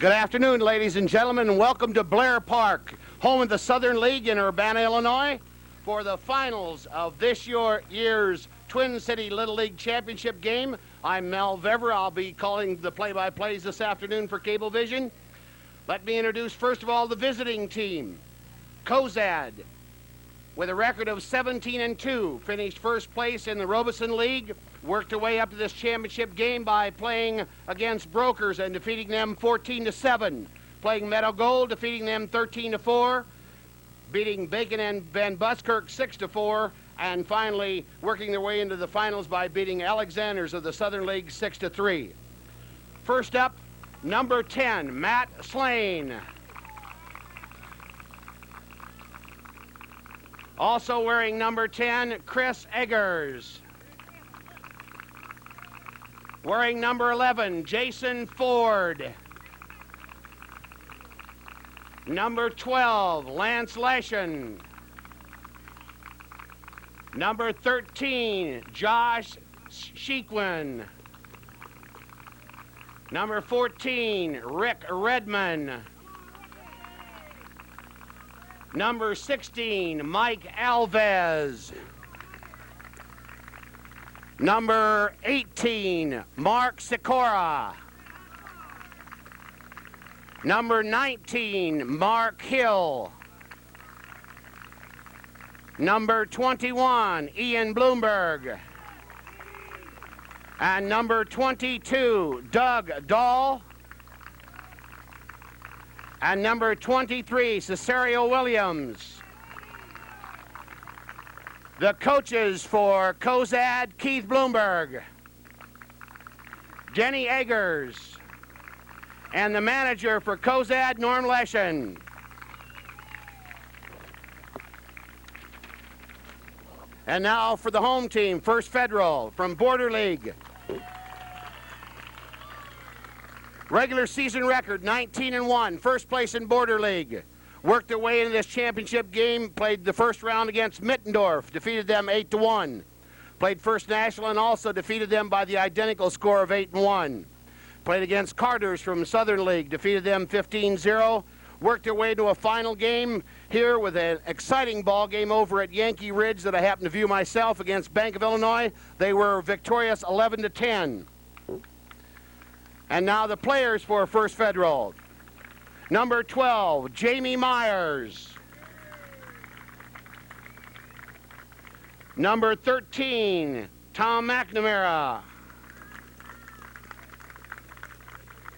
Good afternoon, ladies and gentlemen, and welcome to Blair Park, home of the Southern League in Urbana, Illinois, for the finals of this year's Twin City Little League Championship game. I'm Mel Vever. I'll be calling the play-by-plays this afternoon for Cablevision. Let me introduce, first of all, the visiting team. Kozad, with a record of 17-2, finished first place in the Robeson League, worked their way up to this championship game by playing against Brokers and defeating them 14-7, playing Meadow Gold, defeating them 13-4, beating Bacon and Van Buskirk 6-4, and finally working their way into the finals by beating Alexanders of the Southern League 6-3. First up, number 10, Matt Slane. Also wearing number 10, Chris Eggers. Wearing number 11, Jason Ford. Number 12, Lance Leshen. Number 13, Josh Sheekwin. Number 14, Rick Redman. Number 16, Mike Alves. Number 18, Mark Sikora. Number 19, Mark Hill. Number 21, Ian Bloomberg. And number 22, Doug Dahl. And number 23, Cesario Williams. The coaches for Kozad, Keith Bloomberg, Jenny Eggers, and the manager for Kozad, Norm Leshen. And now for the home team, First Federal from Border League. Regular season record, 19-1, first place in Border League. Worked their way into this championship game, played the first round against Mittendorf, defeated them 8-1. Played First National and also defeated them by the identical score of 8-1. Played against Carters from Southern League, defeated them 15-0. Worked their way to a final game here with an exciting ball game over at Yankee Ridge that I happened to view myself against Bank of Illinois. They were victorious 11-10. And now the players for First Federal. Number 12, Jamie Myers. Number 13, Tom McNamara.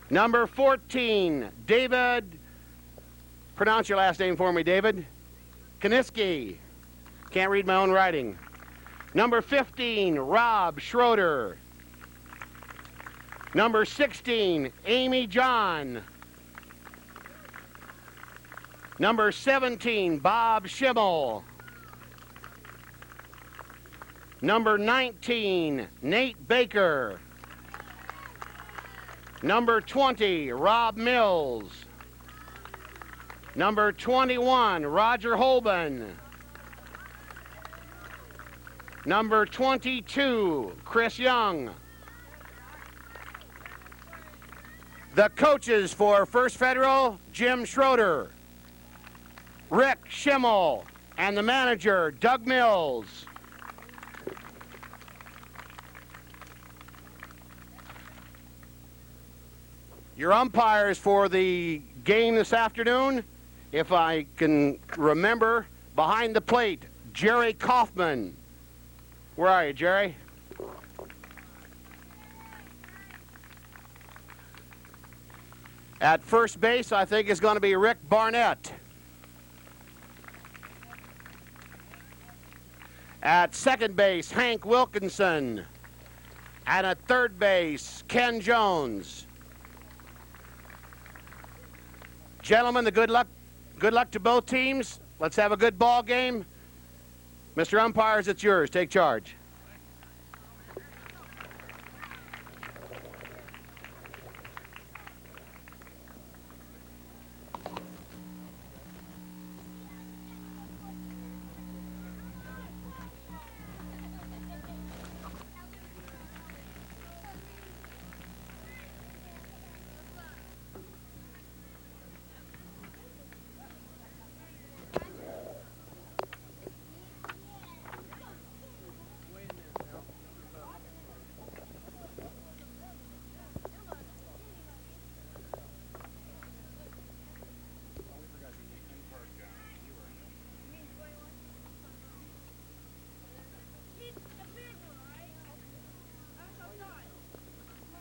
Number 14, David, pronounce your last name for me, David. Kaniski. Can't read my own writing. Number 15, Rob Schroeder. Number 16, Amy John. Number 17, Bob Schimmel. Number 19, Nate Baker. Number 20, Rob Mills. Number 21, Roger Holben. Number 22, Chris Young. The coaches for First Federal, Jim Schroeder, Rick Schimmel, and the manager, Doug Mills. Your umpires for the game this afternoon, if I can remember, behind the plate, Jerry Kaufman. Where are you, Jerry? At first base, I think is going to be Rick Barnett. At second base, Hank Wilkinson. And at third base, Ken Jones. Gentlemen, good luck to both teams. Let's have a good ball game. Mr. Umpires, it's yours. Take charge.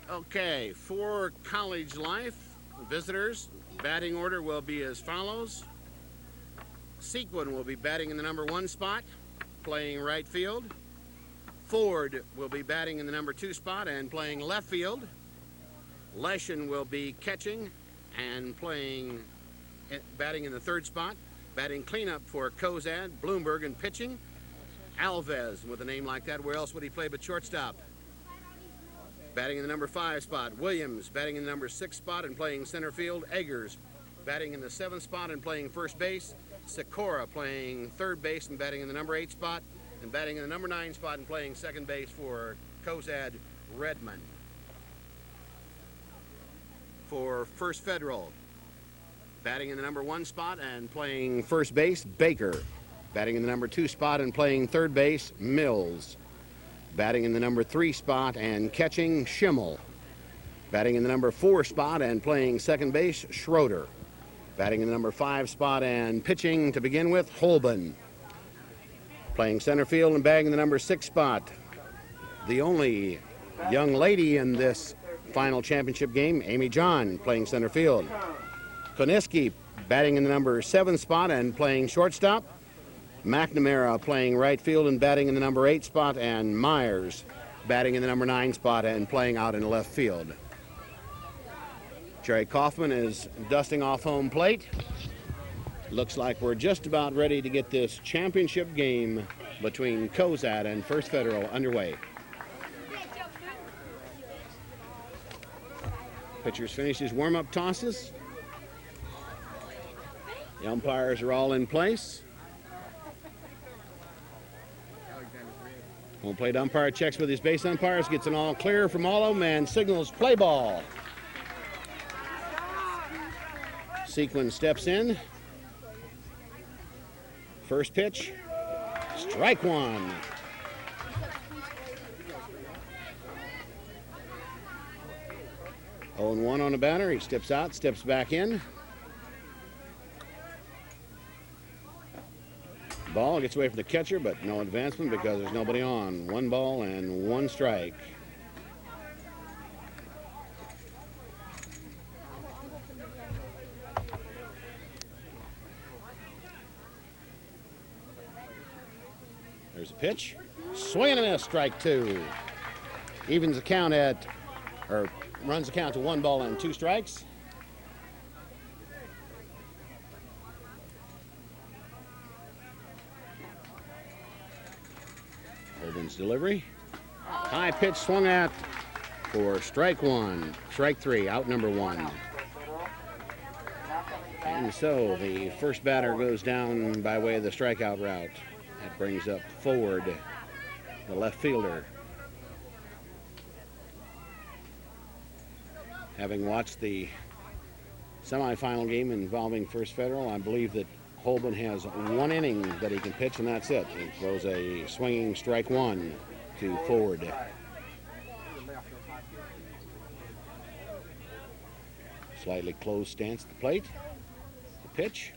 Okay, for College Life visitors, batting order will be as follows. Sequin will be batting in the number 1 spot, playing right field. Ford will be batting in the number 2 spot and playing left field. Leshen will be catching and batting in the 3rd spot. Batting cleanup for Kozad, Bloomberg, and pitching. Alves, with a name like that, where else would he play but shortstop? Batting in the number 5 spot. Williams batting in the number 6 spot and playing center field. Eggers batting in the 7th spot and playing first base. Sikora playing 3rd base and batting in the number 8 spot, and batting in the number 9 spot and playing 2nd base for Kozad, Redmond. For First Federal, batting in the number 1 spot and playing first base, Baker. Batting in the number 2 spot and playing 3rd base, Mills. Batting in the number 3 spot and catching, Schimmel. Batting in the number 4 spot and playing 2nd base, Schroeder. Batting in the number 5 spot and pitching to begin with, Holben. Playing center field and batting in the number 6 spot, the only young lady in this final championship game, Amy John, playing center field. Koniski batting in the number 7 spot and playing shortstop. McNamara playing right field and batting in the number 8 spot, and Myers batting in the number 9 spot and playing out in left field. Jerry Kaufman is dusting off home plate. Looks like we're just about ready to get this championship game between Kozad and First Federal underway. Pitcher's finished his warm-up tosses. The umpires are all in place. Home plate umpire checks with his base umpires, gets an all clear from all of them, and signals play ball. Sequin steps in. First pitch, strike 1. Oh and 1 on the batter. He steps out, steps back in. Ball gets away from the catcher, but no advancement because there's nobody on. 1 ball and 1 strike. There's a pitch. Swing and a miss, strike 2. Evens the count runs the count to 1 ball and 2 strikes. Holden's delivery. High pitch swung at for strike 1. Strike 3, out number 1. And so the first batter goes down by way of the strikeout route. That brings up Ford, the left fielder. Having watched the semifinal game involving First Federal, I believe that Holben has 1 inning that he can pitch, and that's it. He throws a swinging strike 1 to Ford. Slightly closed stance at the plate. The pitch.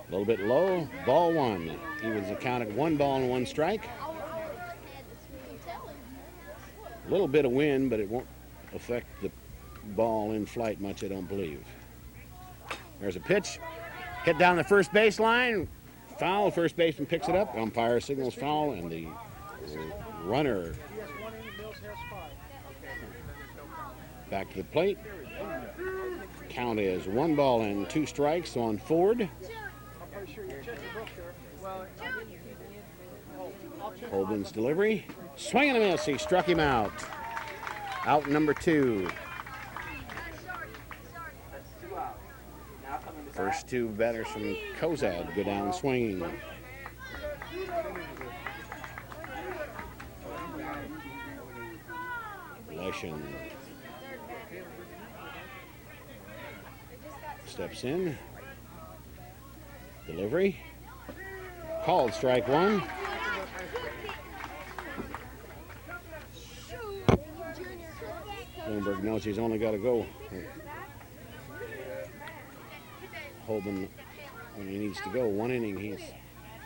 A little bit low, ball 1. Evens the count at 1 ball and 1 strike. A little bit of wind, but it won't affect the ball in flight much, I don't believe. There's a pitch. Hit down the first baseline. Foul, first baseman picks it up. Umpire signals foul, and the runner back to the plate. Count is 1 ball and 2 strikes on Ford. Holden's delivery. Swing and a miss. He struck him out. Out number 2. First 2 batters from Kozad go down swinging. Leshen steps in. Delivery. Called strike 1. Bloomberg knows he's only got to go. Holden, when he needs to go 1 inning, he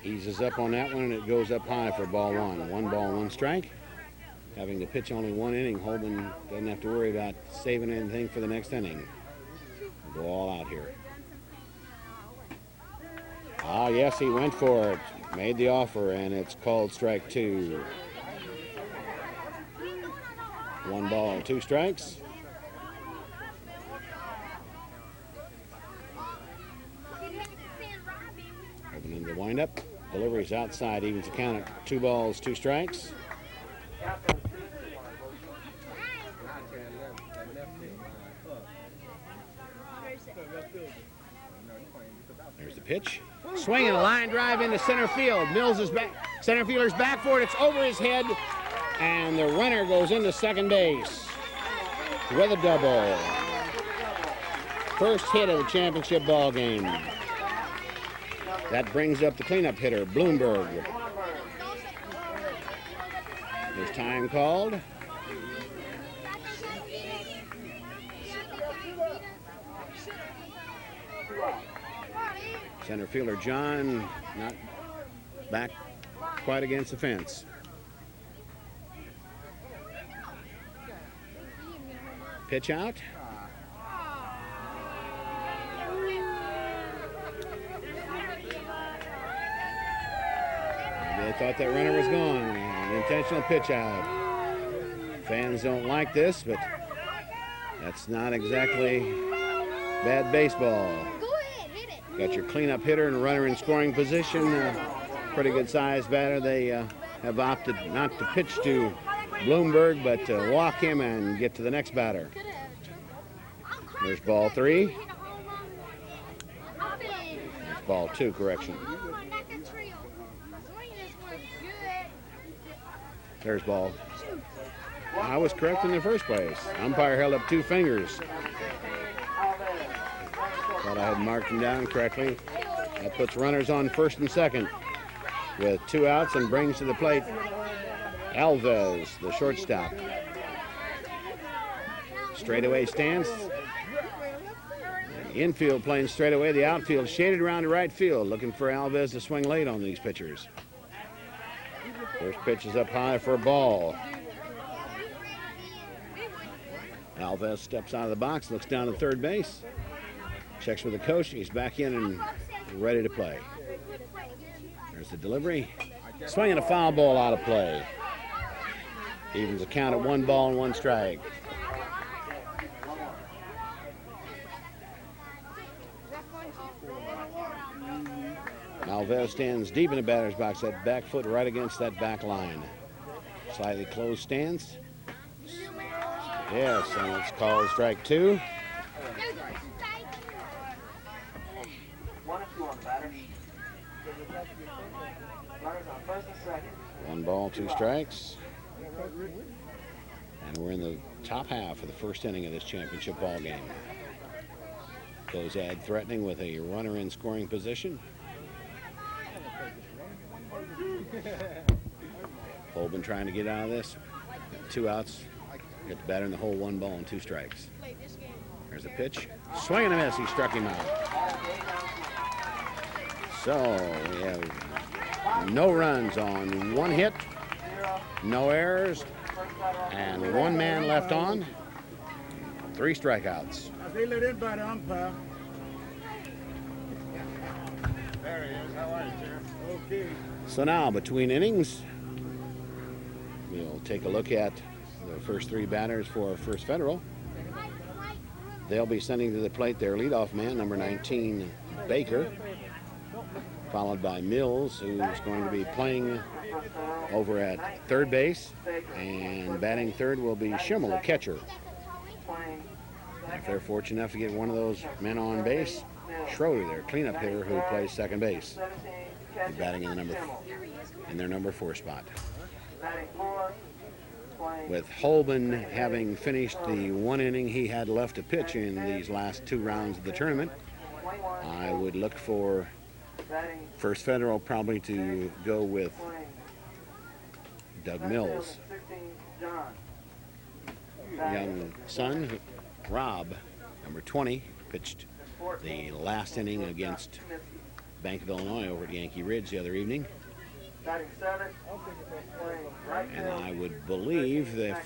eases up on that one, and it goes up high for ball 1. 1 ball, 1 strike. having to pitch only one inning, Holden doesn't have to worry about saving anything for the next inning. Go all out here. Ah, yes, he went for it. Made the offer, and it's called strike 2. 1 ball, 2 strikes. Opening the windup. Delivery's outside, evens the count at 2 balls, 2 strikes. There's the pitch. Swinging a line drive into center field. Mills is back. Center fielder's back for it. It's over his head. And the runner goes into second base with a double. First hit of the championship ball game. That brings up the cleanup hitter, Bloomberg. There's time called. Center fielder John not back quite against the fence. Pitch out. They thought that runner was gone. An intentional pitch out. Fans don't like this, but that's not exactly bad baseball. Got your cleanup hitter and a runner in scoring position. Pretty good sized batter. They have opted not to pitch to Bloomberg, but walk him and get to the next batter. There's ball 3. There's ball 2, correction. There's ball. I was correct in the first place. Umpire held up 2 fingers. Thought I had marked him down correctly. That puts runners on first and second with 2 outs and brings to the plate Alves, the shortstop. Straightaway stance. The infield playing straightaway. The outfield shaded around to right field, looking for Alves to swing late on these pitchers. First pitch is up high for a ball. Alves steps out of the box, looks down at third base, checks with the coach. He's back in and ready to play. There's the delivery. Swinging a foul ball out of play. Evens the count at 1 ball and 1 strike. Alves stands deep in the batter's box, that back foot right against that back line. Slightly closed stance. Yes, and it's called strike 2. 1 ball, 2 strikes. And we're in the top half of the first inning of this championship ball game. Kozad threatening with a runner in scoring position. Holden trying to get out of this. 2 outs. Get the batter in the hole, 1 ball and 2 strikes. There's a pitch. Swing and a miss. He struck him out. So we have no runs on 1 hit, no errors, and 1 man left on. 3 strikeouts. They let in by the umpire. There he is. How are you, sir? Okay. So now, between innings, we'll take a look at the first 3 batters for First Federal. They'll be sending to the plate their leadoff man, number 19, Baker, followed by Mills, who's going to be playing over at third base, and batting third will be Schimmel, the catcher. If they're fortunate enough to get one of those men on base, Schroeder, their cleanup hitter, who plays second base, batting in their number 4 spot. With Holden having finished the 1 inning he had left to pitch in these last 2 rounds of the tournament, I would look for First Federal probably to go with Doug Mills. Young son, Rob, number 20, pitched the last inning against Bank of Illinois over at Yankee Ridge the other evening. Batting 7. And I would believe that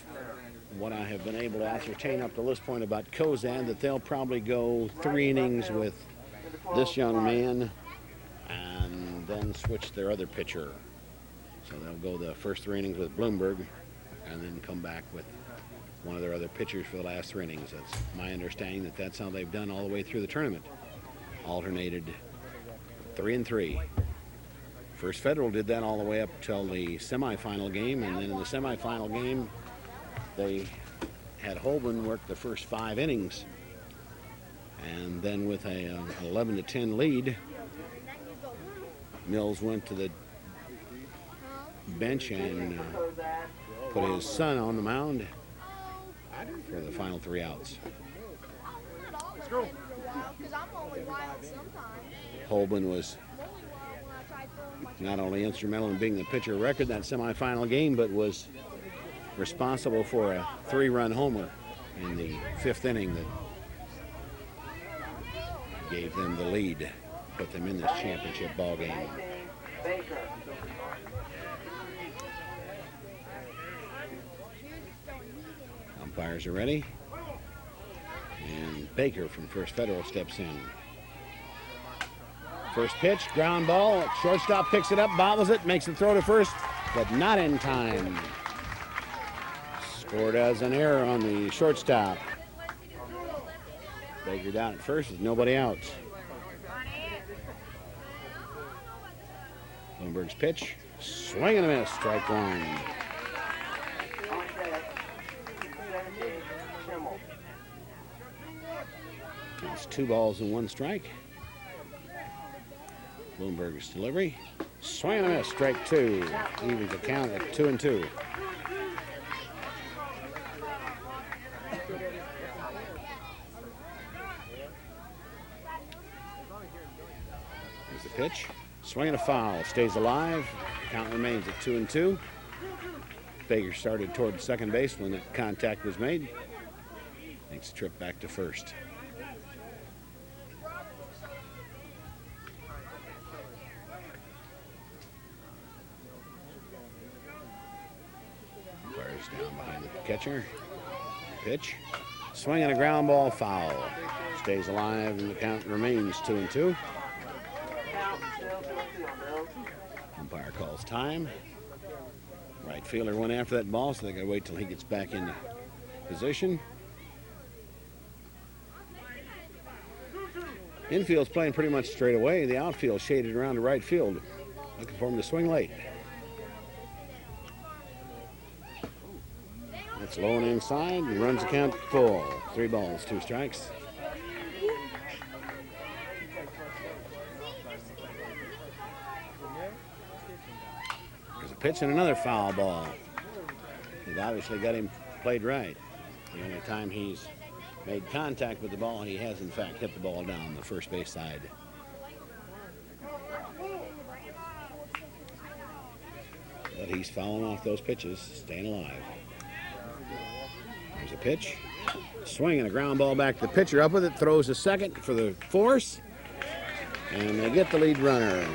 what I have been able to ascertain up to this point about Kozad, that they'll probably go 3 innings with this young man and then switch their other pitcher. So they'll go the first 3 innings with Bloomberg and then come back with one of their other pitchers for the last 3 innings. That's my understanding, that that's how they've done all the way through the tournament. Alternated 3 and 3. First Federal did that all the way up till the semifinal game, and then in the semifinal game, they had Holman work the first 5 innings. And then with an 11-10 lead, Mills went to the bench and put his son on the mound for the final 3 outs. Let's go. Holman was not only instrumental in being the pitcher of record in that semifinal game, but was responsible for a 3-run homer in the 5th inning that gave them the lead, put them in this championship ball game. Umpires are ready, and Baker from First Federal steps in. First pitch, ground ball, shortstop picks it up, bobbles it, makes the throw to first, but not in time. Scored as an error on the shortstop. Baker down at first with nobody out. Bloomberg's pitch, swing and a miss, strike 1. It's 2 balls and 1 strike. Bloomberg's delivery, swing and a miss, strike 2. Evens the count at 2 and 2. Here's the pitch, swing and a foul, stays alive. Count remains at 2 and 2. Baker started toward second base when that contact was made. Makes the trip back to first. Down behind the catcher. Pitch, swing and a ground ball, foul. Stays alive and the count remains 2 and 2. Umpire calls time. Right fielder went after that ball, so they gotta wait till he gets back into position. Infield's playing pretty much straight away. The outfield shaded around to right field. Looking for him to swing late. It's low and inside, and runs the count full. 3 balls, 2 strikes. There's a pitch and another foul ball. They've obviously got him played right. The only time he's made contact with the ball, he has in fact hit the ball down the first base side. But he's fouling off those pitches, staying alive. There's a pitch, swing and a ground ball back to the pitcher. Up with it, throws a second for the force, and they get the lead runner.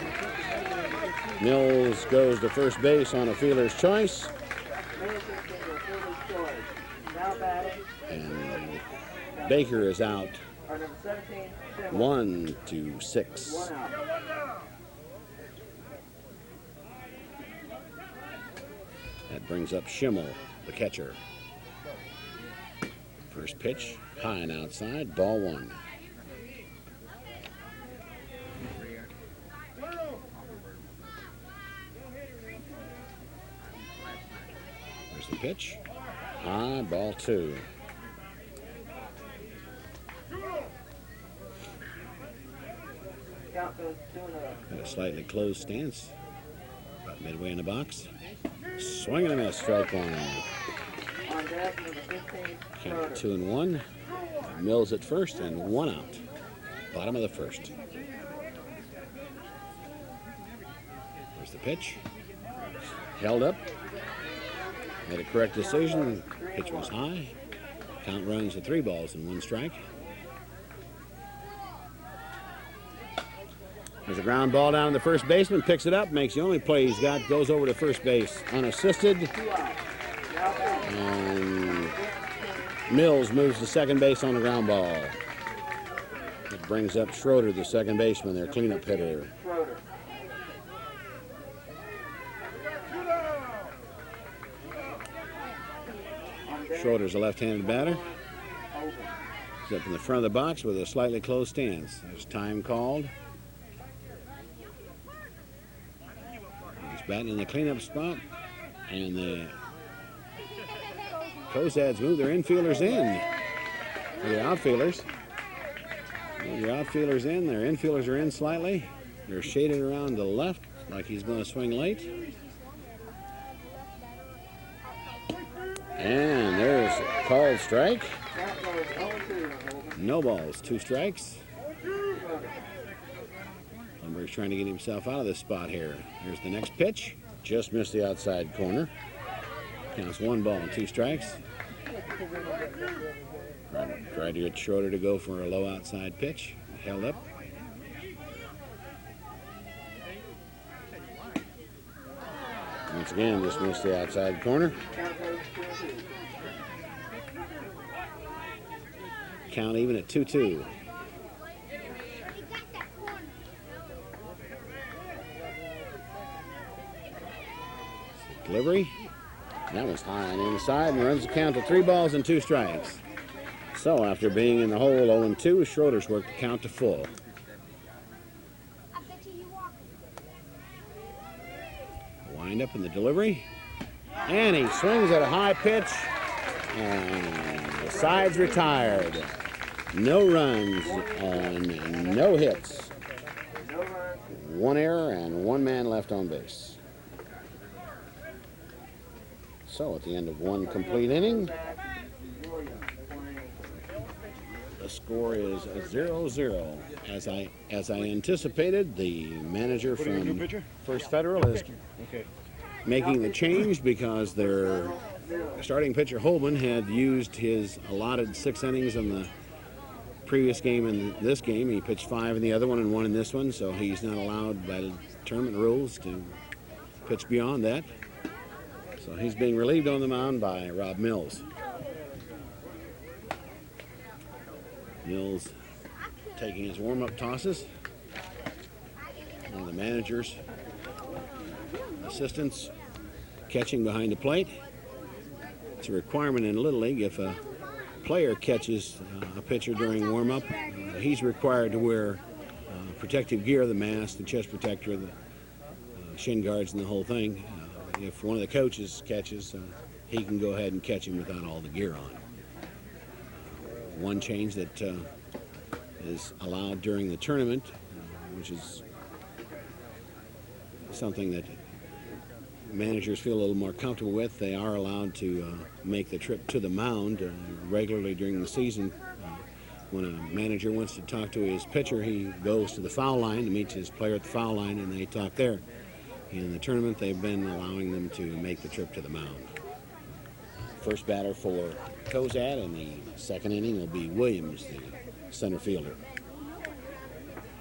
Mills goes to first base on a fielder's choice. And Baker is out 1-6. That brings up Schimmel, the catcher. First pitch, high and outside, ball 1. There's the pitch, high, ball 2. Got a slightly closed stance, about midway in the box. Swing and a miss, strike 1. Count 2 and 1. Mills at first and 1 out. Bottom of the first. There's the pitch. Held up. Made a correct decision. Pitch was high. Count runs to 3 balls and 1 strike. There's a ground ball down to the first baseman, picks it up, makes the only play he's got, goes over to first base unassisted. And Mills moves to second base on the ground ball. It brings up Schroeder, the second baseman, their cleanup hitter. Schroeder's a left-handed batter. He's up in the front of the box with a slightly closed stance. There's time called. He's batting in the cleanup spot, and the Kozad's move their infielders in. Or the outfielders. Move your outfielders in. Their infielders are in slightly. They're shaded around to the left, like he's going to swing late. And there's a called strike. No balls, 2 strikes. Lumber's trying to get himself out of this spot here. Here's the next pitch. Just missed the outside corner. Counts 1 ball and 2 strikes. Tried to get Schroeder to go for a low outside pitch. Held up. Once again, just missed the outside corner. Count even at 2-2. Delivery. That was high and inside and runs the count to 3 balls and 2 strikes. So after being in the hole 0-2, Schroeder's worked the count to full. Wind up in the delivery. And he swings at a high pitch. And the side's retired. No runs and no hits. 1 error and 1 man left on base. So at the end of 1 complete inning, the score is 0-0. As I anticipated, the manager from First Federal is making the change because their starting pitcher Holman had used his allotted 6 innings in the previous game and this game. He pitched 5 in the other one and 1 in this one, so he's not allowed by the tournament rules to pitch beyond that. So he's being relieved on the mound by Rob Mills. Mills taking his warm-up tosses. One of the manager's assistants catching behind the plate. It's a requirement in Little League. If a player catches a pitcher during warm-up, he's required to wear protective gear, the mask, the chest protector, the shin guards, and the whole thing. If one of the coaches catches, he can go ahead and catch him without all the gear on. One change that is allowed during the tournament, which is something that managers feel a little more comfortable with. They are allowed to make the trip to the mound regularly during the season. When a manager wants to talk to his pitcher, he goes to the foul line to meet his player at the foul line, and they talk there. In the tournament, they've been allowing them to make the trip to the mound. First batter for Kozad in the 2nd inning will be Williams, the center fielder.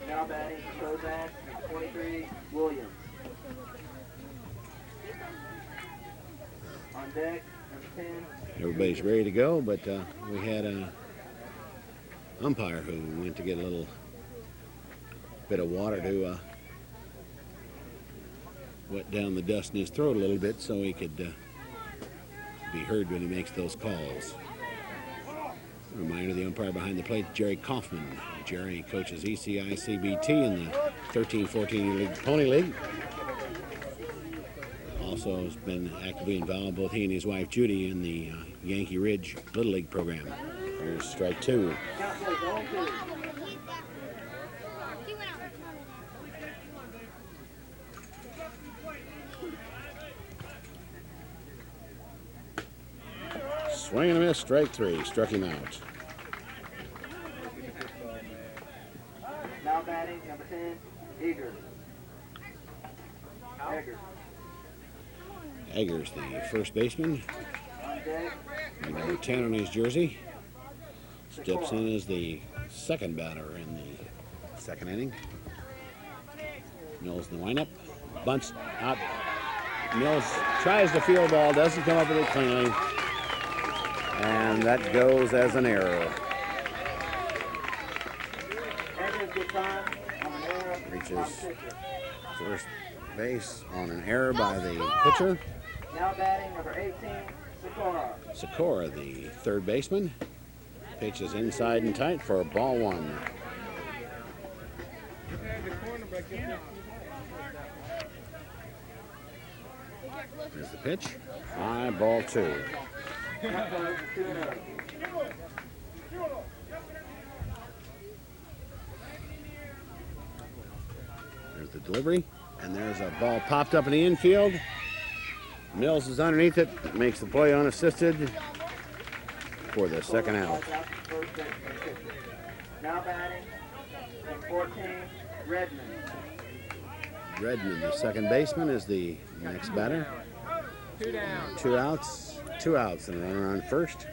Now batting Kozad, 23, Williams. On deck, number 10. Everybody's ready to go, but we had an umpire who went to get a little bit of water to wet down the dust in his throat a little bit so he could be heard when he makes those calls. A reminder, the umpire behind the plate, Jerry Kaufman. Jerry coaches ECI CBT in the 13-14 League Pony League. Also has been actively involved, both he and his wife Judy, in the Yankee Ridge Little League program. Here's strike 2. Swing and a miss, strike 3. Struck him out. Now batting, number 10, Eggers. Eggers, the first baseman. Number 10 on his jersey. Steps in as the second batter in the 2nd inning. Mills in the windup. Bunts out. Mills tries to field ball, doesn't come up with it cleanly. And that goes as an error. Reaches first base on an error by the pitcher. Now batting number 18, Sakura. Sakura, the third baseman, pitches inside and tight for ball one. Here's the pitch. High, ball two. There's the delivery, and there's a ball popped up in the infield. Mills is underneath it, makes the play unassisted for the second out. Now batting, 14, Redmond. Redmond, the second baseman, is the next batter. 2 down. Two outs, and a runner on first.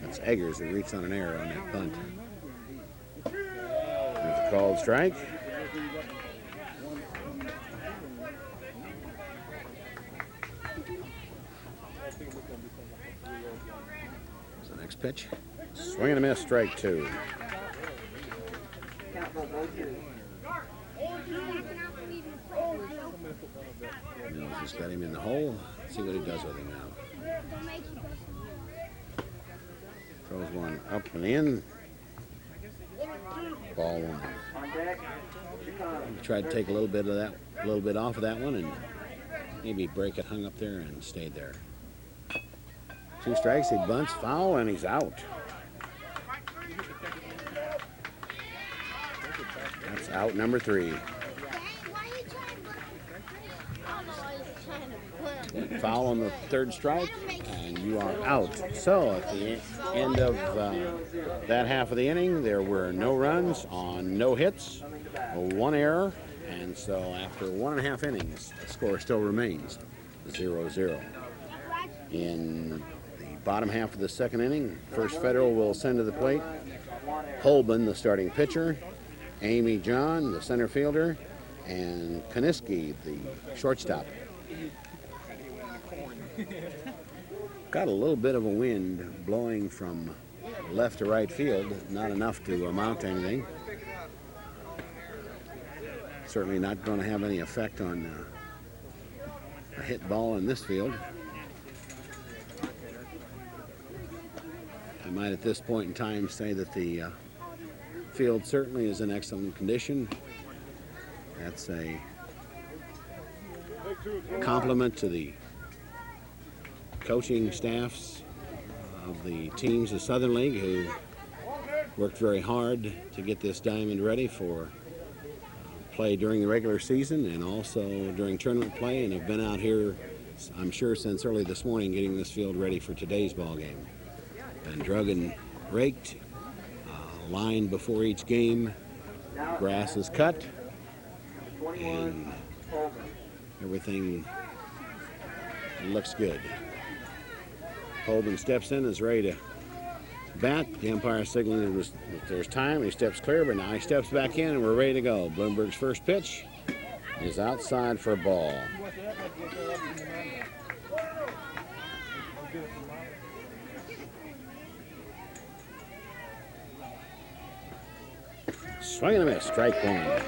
That's Eggers who reached on an error on that bunt. There's a called strike. That's the next pitch. Swing and a miss, strike two. Mills just got him in the hole. See what he does with him now. Throws one up and in. Ball one. Tried to take a little bit off of that one, and maybe break it hung up there and stayed there. 2 strikes, he bunts, foul, and he's out. That's out number 3. Foul on the third strike, and you are out. So at the end of that half of the inning, there were no runs on no hits, 1 error, and so after 1.5 innings, the score still remains 0-0. In the bottom half of the second inning, First Federal will send to the plate Holben, the starting pitcher, Amy John, the center fielder, and Koniski, the shortstop. Got a little bit of a wind blowing from left to right field, not enough to amount to anything. Certainly not going to have any effect on a hit ball in this field. I might at this point in time say that the field certainly is in excellent condition. That's a compliment to the coaching staffs of the teams of Southern League who worked very hard to get this diamond ready for play during the regular season and also during tournament play, and have been out here, I'm sure, since early this morning getting this field ready for today's ball game. Been drug and raked, lined before each game, grass is cut, and everything looks good. Holden steps in, is ready to bat. The umpire signaling that there's time. He steps clear, but now he steps back in, and we're ready to go. Bloomberg's first pitch is outside for a ball. Swing and a miss, strike one.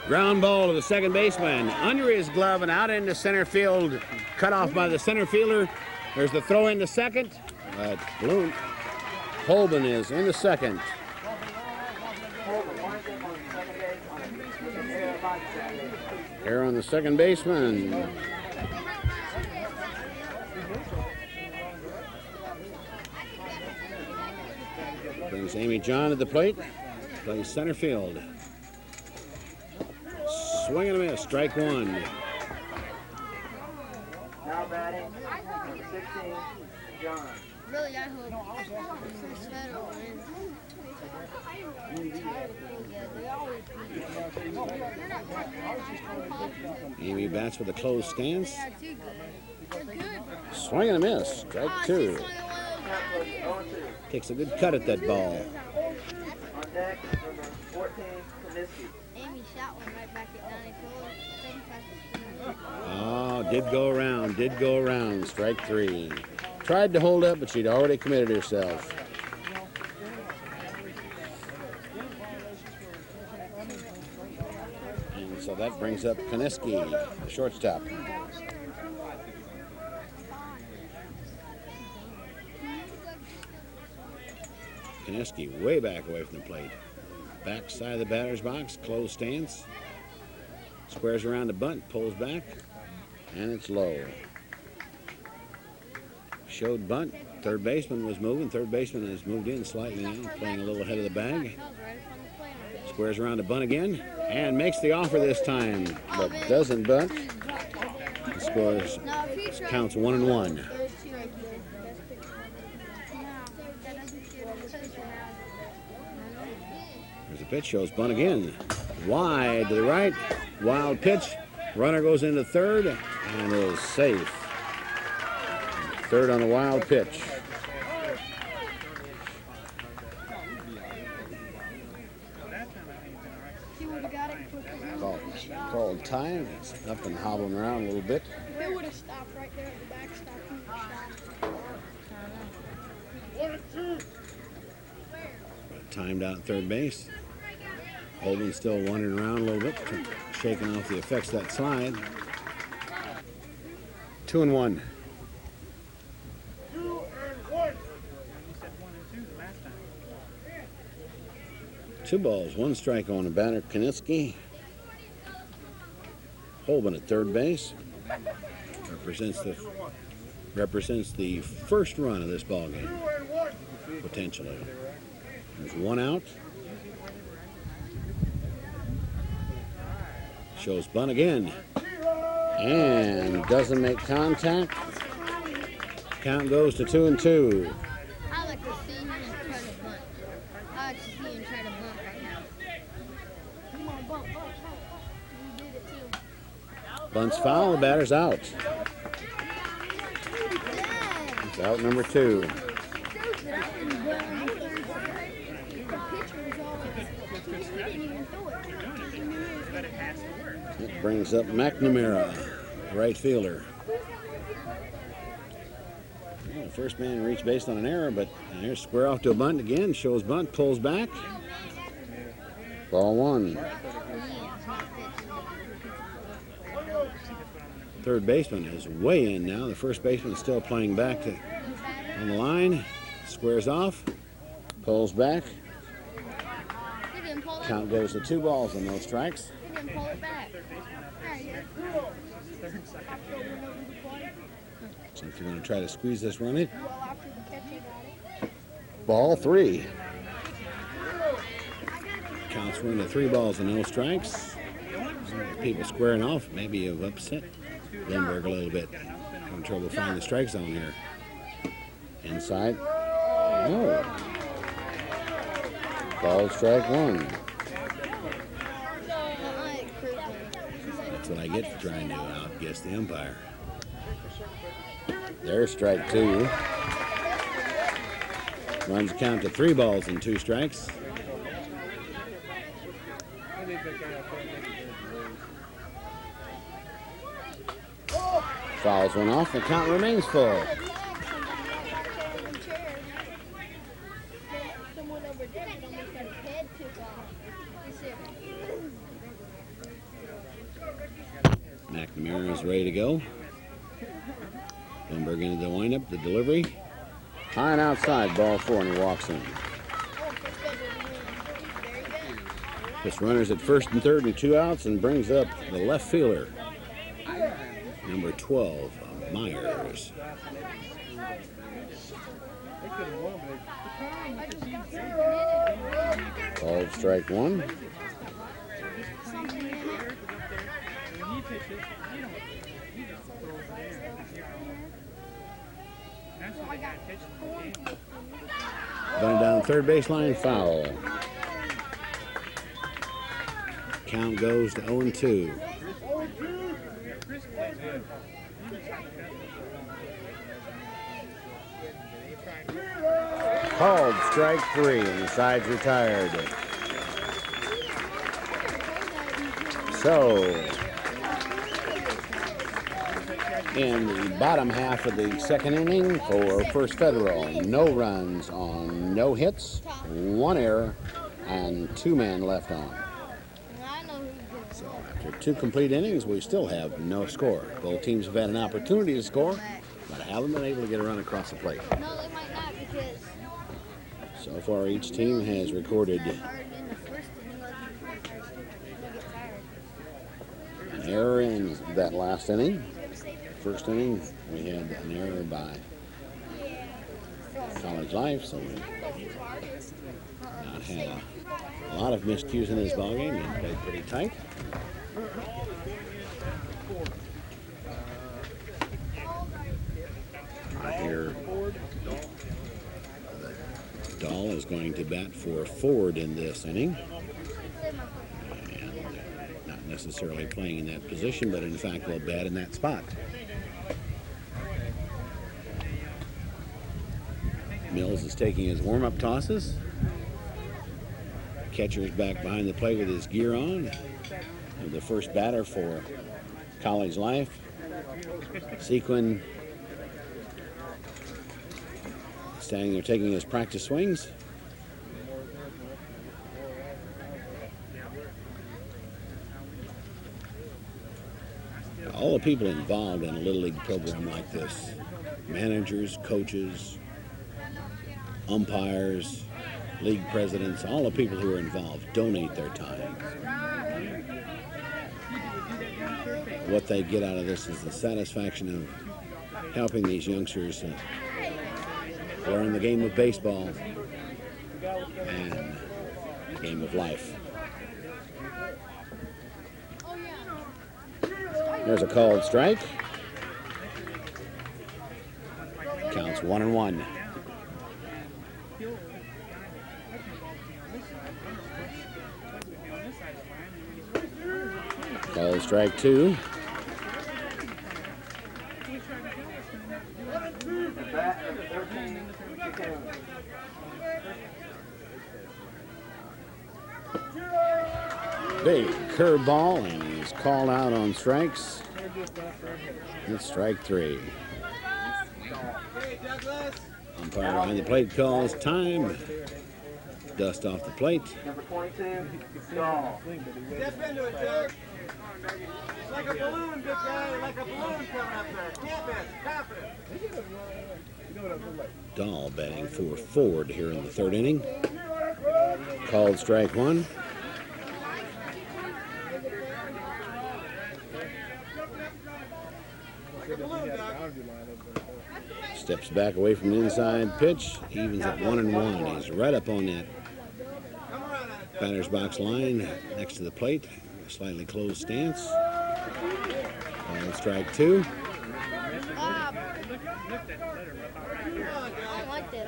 Ground ball to the second baseman, under his glove and out into center field, cut off by the center fielder. There's the throw into second, but Holden is in the second. Here on the second baseman. Brings Amy John to the plate, plays center field. Swing and a miss, strike one. Now batting, number 16, John. Really, I hope First Federal wins. Amy bats with a closed stance. Swing and a miss. Strike two. Count was 0-2. Takes a good cut at that ball. On deck, number 14, Kaminsky. Amy shot one right back at 94. Oh, did go around. Strike three. Tried to hold up, but she'd already committed herself. And so that brings up Koniski, the shortstop. Koniski way back away from the plate. Back side of the batter's box, closed stance. Squares around the bunt, pulls back, and it's low. Showed bunt. Third baseman was moving. Third baseman has moved in slightly now, playing a little ahead of the bag. Squares around the bunt again, and makes the offer this time, but doesn't bunt. The scores counts 1-1. There's a pitch, shows bunt again. Wide to the right, wild pitch. Runner goes into third and is safe. Third on the wild pitch. Called time. It's up and hobbling around a little bit. It would have stopped right there at the backstop. Timed out third base. Holden still wandering around a little bit, shaking off the effects of that slide. 2-1. Two balls, one strike on the batter, Koniski. Holden at third base. Represents the first run of this ball game, potentially. There's one out. Shows bunt again. And doesn't make contact. Count goes to 2-2. I like to see him try to bunt. I like to see him try to bunt right now. Come on, bunt. You did it too. Bunt's foul, the batter's out. It's out number 2. It brings up McNamara, right fielder. Well, the first man reached base on an error, but here's square off to a bunt again. Shows bunt, pulls back. Ball one. Third baseman is way in now. The first baseman is still playing back on the line. Squares off, pulls back. Count goes to 2 balls and no strikes. Pull it back. So if you're going to try to squeeze this run in. Ball 3. Counts run to 3 balls and no strikes. People squaring off. Maybe you've upset Lindbergh a little bit. Having trouble finding the strike zone here. Inside. No. Ball strike 1. That's what I get for trying to outguess the umpire. There's strike 2. Runs count to 3 balls and 2 strikes. Fouls one off. The count remains full. McNamara is ready to go. Lindbergh into the windup, the delivery. High and outside, ball 4, and he walks in. This runner's at first and third and 2 outs and brings up the left fielder, number 12, Myers. Called strike 1. Running down third baseline, foul. Count goes to 0-2. Called strike 3, and the side's retired. So, in the bottom half of the second inning for First Federal, no runs on no hits, 1 error, and 2 men left on. So after 2 complete innings, we still have no score. Both teams have had an opportunity to score, but haven't been able to get a run across the plate. No, they might not because So far, each team has recorded hard in the first inning. They'll get tired. an error in that last inning. First inning, we had an error by College Life, so we not had a lot of miscues in this ballgame and played pretty tight. I hear Dahl is going to bat for Ford in this inning. And not necessarily playing in that position, but in fact will bat in that spot. Mills is taking his warm-up tosses. Catcher's back behind the plate with his gear on. And the first batter for College Life, Sequin, standing there taking his practice swings. All the people involved in a Little League program like this, managers, coaches, umpires, league presidents, all the people who are involved donate their time. What they get out of this is the satisfaction of helping these youngsters learn the game of baseball and the game of life. There's a called strike. Counts 1-1. Called strike 2. Big curveball, and he's called out on strikes. It's strike 3. Umpire behind the plate calls time. Dust off the plate. Number 22, Dahl. Step into it, Jack. It's like a balloon, big guy. Like a balloon coming up there. Confidence. Dahl batting for Ford here in the third inning. Called strike 1. Steps back away from the inside pitch. Evens at 1-1. He's right up on that batter's box line next to the plate. Slightly closed stance. Called strike 2. I don't like that.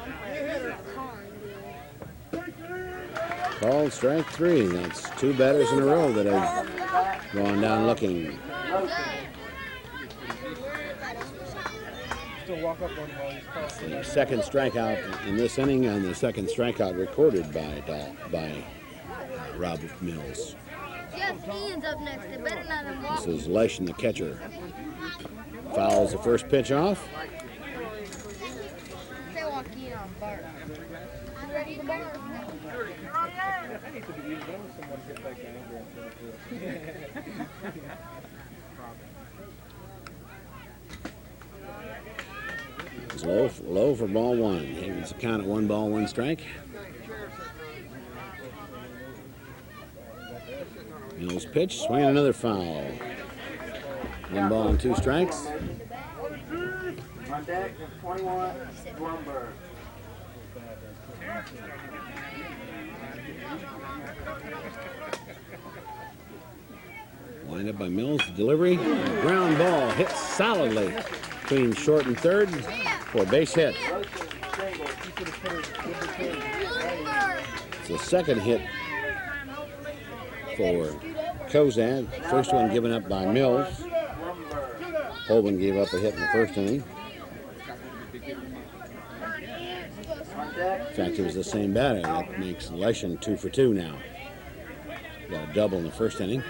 Called strike 3. That's 2 batters in a row that have gone down looking. The second strikeout in this inning, and the second strikeout recorded by Rob Mills. Jeff Ian's up next. They better not have walked. This is Lesh, the catcher. Fouls the first pitch off. They walk in on Bart. I'm ready to bar. It's low for ball 1. Evens the count at 1 ball, 1 strike. Mills pitch, swinging another foul. 1 ball and 2 strikes. On deck, 21, Blumberg. Lined up by Mills, delivery. Ground ball hit solidly between short and third. for a base hit. It's the second hit for Kozad. First one given up by Mills. Holman gave up a hit in the first inning. In fact, it was the same batter. That makes Leshen 2 for 2 now. Got a double in the first inning.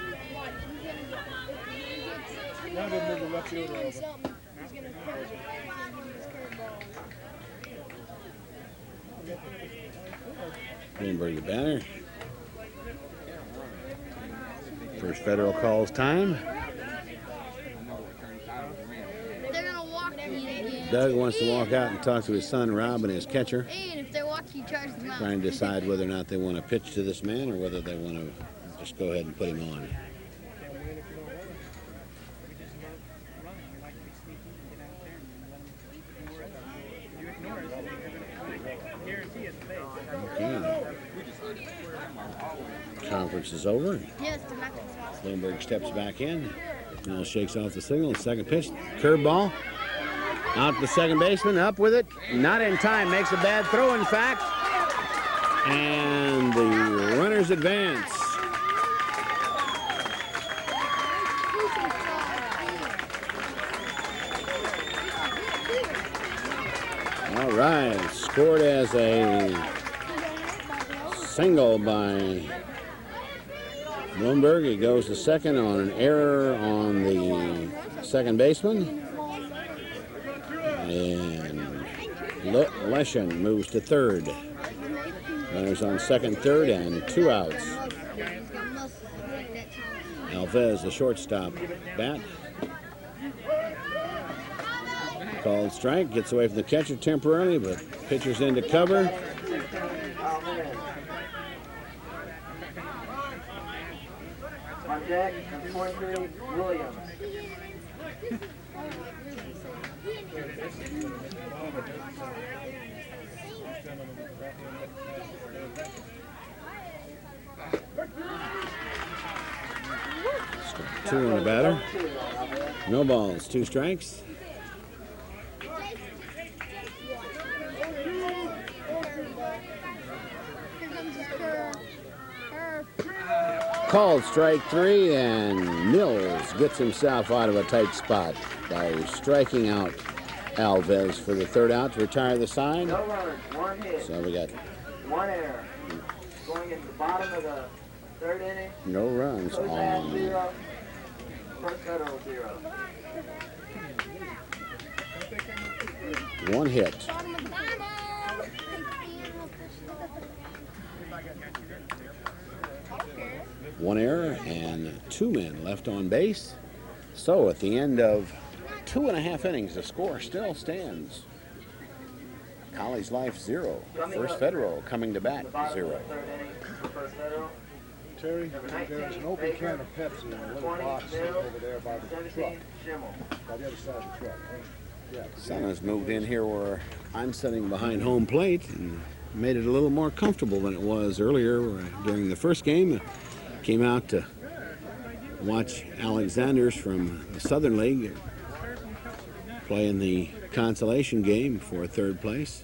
Bloomberg the batter. First Federal calls time. They're gonna walk me again. Doug wants to walk out and talk to his son Rob and his catcher, And if they walk, he charges them out. trying to decide whether or not they want to pitch to this man or whether they want to just go ahead and put him on. Okay. Conference is over. Yes, they're not gonna stop. Bloomberg steps back in. Now shakes off the signal. Second pitch. Curveball. Out to the second baseman. Up with it. Not in time. Makes a bad throw, in fact. And the runners advance. All right. Scored as a single by Bloomberg. He goes to second on an error on the second baseman. And Leshen moves to third. Runners on second, third, and 2 outs. Alves, the shortstop, bat. Called strike, gets away from the catcher temporarily, but pitcher's in to cover. On deck, 23, Williams. Strike 2 on the batter. No balls, 2 strikes. Called strike 3, and Mills gets himself out of a tight spot by striking out Alves for the third out to retire the side. No runs, 1 hit, So we got 1 error. Going into the bottom of the third inning. no runs Kozad on 0, First Federal 0. 1 hit. One error and 2 men left on base. So at the end of 2.5 innings, the score still stands. College Life 0. First Federal coming to bat 0. Third inning, First Federal. Terry, there's an open can of Pepsi in a little box over there by the truck, 17, Schimmel. by the other side of the truck. Yeah. Sun has moved in here where I'm sitting behind home plate and made it a little more comfortable than it was earlier during the first game. Came out to watch Alexanders from the Southern League play in the consolation game for third place.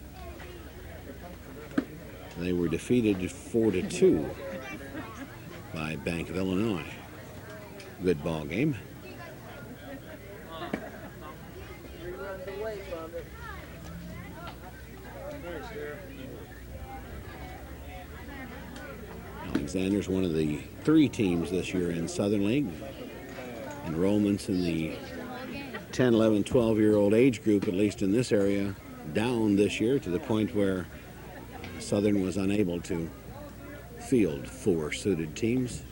They were defeated 4-2 by Bank of Illinois. Good ball game. Alexander's one of the 3 teams this year in Southern League. Enrollments in the 10, 11, 12-year-old age group, at least in this area, down this year to the point where Southern was unable to field 4 suited teams.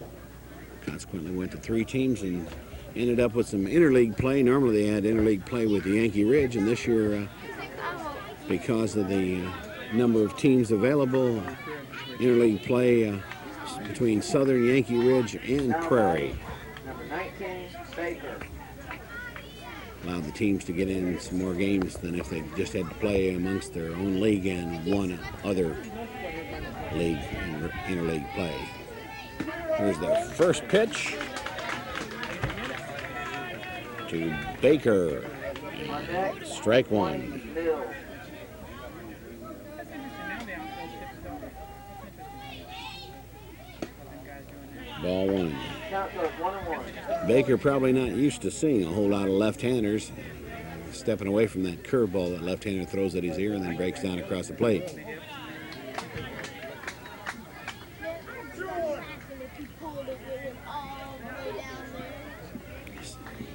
Consequently went to 3 teams and ended up with some interleague play. Normally they had interleague play with the Yankee Ridge, and this year, because of the number of teams available, interleague play between Southern, Yankee Ridge, and Prairie. Number 19, Baker. Allowed the teams to get in some more games than if they just had to play amongst their own league and one other league in interleague play. Here's the first pitch to Baker. On deck, Strike one. Mills. Ball one. Count goes 1-1. Baker probably not used to seeing a whole lot of left-handers stepping away from that curveball that left-hander throws at his ear and then breaks down across the plate.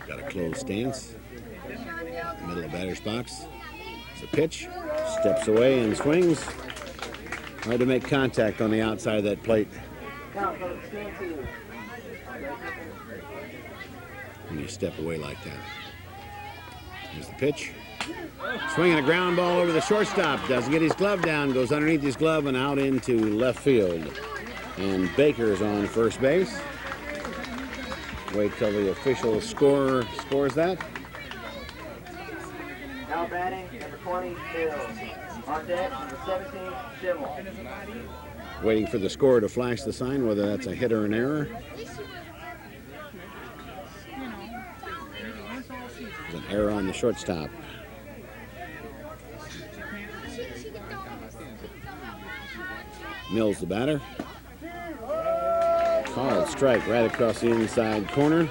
Got a closed stance. Middle of batter's box. It's a pitch. Steps away and swings. Hard to make contact on the outside of that plate Count goes 2-2. when you step away like that. Here's the pitch. Swinging a ground ball over the shortstop. Doesn't get his glove down. Goes underneath his glove and out into left field. And Baker's on first base. Wait till the official scorer scores that. Now batting, number 20, Mills. On deck, number 17, Schimmel. Waiting for the scorer to flash the sign, whether that's a hit or an error. There's an error on the shortstop. Mills the batter. Called strike right across the inside corner.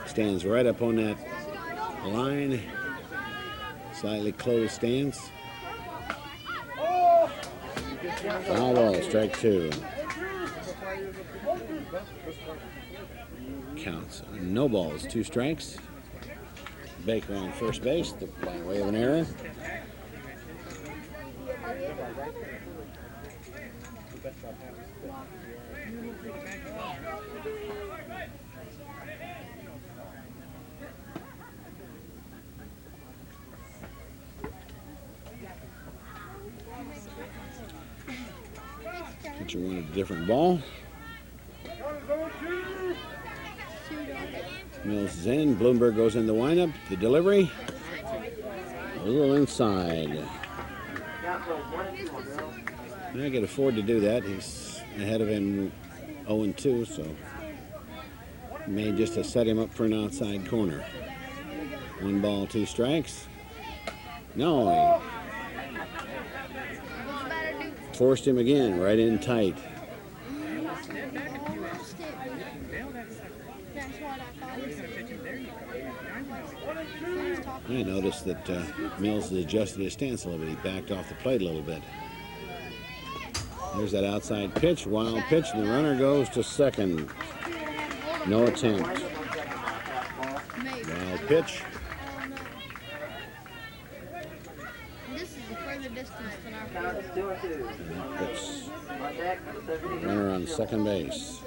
Stands right up on that line. Slightly closed stance. Foul ball, strike two. Counts. No balls, 2 strikes. Baker on first base by way of an error. Pitcher wanted a different ball. Mills is in. Bloomberg goes in the windup. The delivery. A little inside. Count goes 1-2 on Mills. I can afford to do that. He's ahead of him 0-2, so may just have set him up for an outside corner. 1 ball, 2 strikes. No, he forced him again, right in tight. I noticed that Mills has adjusted his stance a little bit. He backed off the plate a little bit. There's that outside pitch, wild pitch, and the runner goes to second. No attempt. Wild pitch. This is the further distance than our Count is 2-2. Puts On deck, number 17, runner on second base.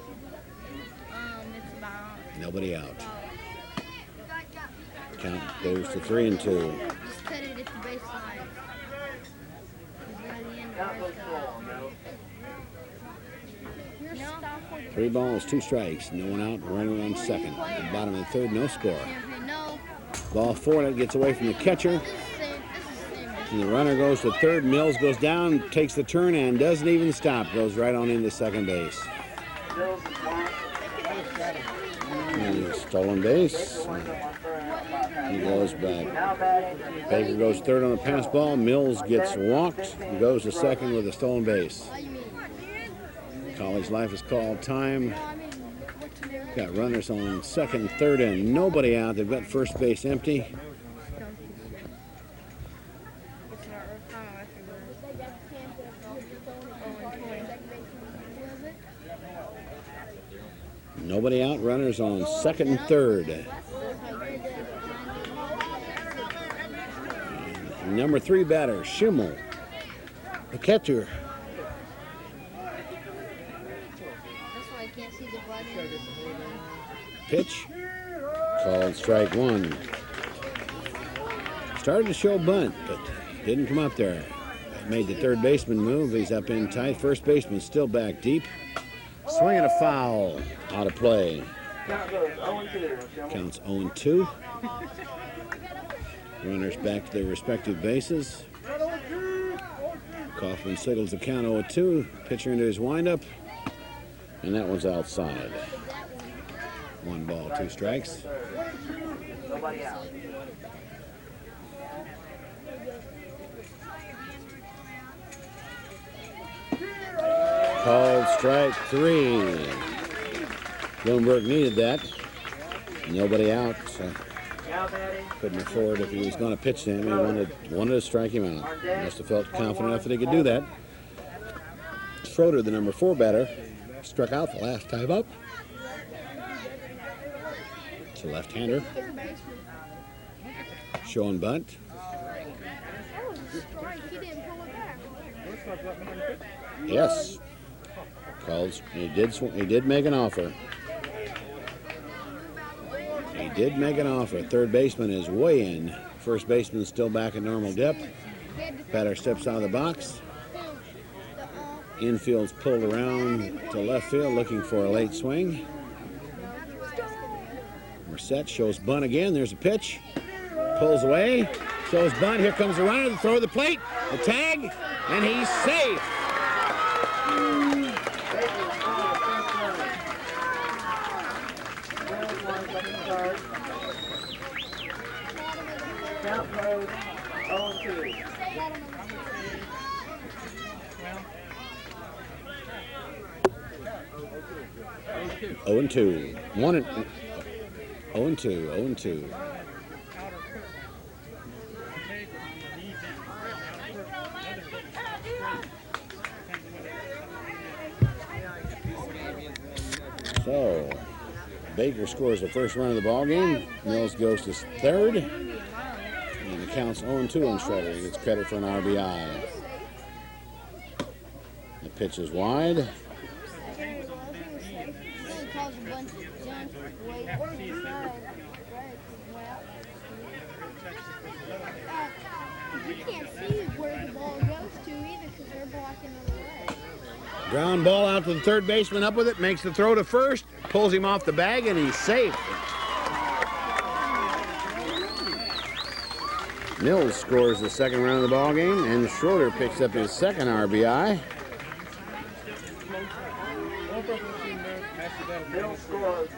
It's about Nobody out. Count goes to 3-2. just cut it at the baseline. Count goes 4 on Mills. 3 balls, 2 strikes. No one out. Runner on second. At the bottom of the third, no score. No, Ball 4 that gets away from the catcher. this is same. And the runner goes to third. Mills goes down, takes the turn, and doesn't even stop. Goes right on into second base. Mills is blocked. And stolen base. He goes back. Now batting, Baker goes third on the pass ball. Mills gets walked and goes to second with a stolen base. College life is called time. Got runners on second, third, and nobody out. They've got first base empty. Nobody out. Runners on second and third. And number 3 batter, Schimmel. The catcher. That's why I can't see the button. Pitch. Called strike 1. Started to show bunt, but didn't come up there. Made the third baseman move. He's up in tight. First baseman still back deep. Swinging a foul. Out of play. count goes 0-2. Schimmel. Counts 0-2. Runners back to their respective bases. Kaufman signals the count 0-2. Pitcher into his windup. And that one's outside. 1 ball, 2 strikes. Nobody out. Called strike 3. Bloomberg needed that. Nobody out. So Now batting. couldn't afford if he was going to pitch to him. He wanted to strike him out. He must have felt confident enough that he could do that. Schroeder, the number 4 batter, struck out the last time up. It's a left-hander. Showing bunt. Yes. Calls. He did make an offer. He did make an offer. Third baseman is way in. First baseman is still back at normal depth. Batter steps out of the box. Infield's pulled around to left field looking for a late swing. Merced shows bunt again. There's a pitch. Pulls away. Shows bunt. Here comes the runner. The throw to the plate. The tag. And he's safe. Count goes 0-2. 0-2. 0-2. 0-2. So, Baker scores the first run of the ball game. Mills goes to third. And the count's 0-2 on Schroeder. He gets credit for an RBI. The pitch is wide. You can't see where the ball goes to either because they're blocking the way. Ground ball out to the third baseman, up with it, makes the throw to first, pulls him off the bag, and he's safe. Mills scores the second run of the ball game, and Schroeder picks up his second RBI. Bill scores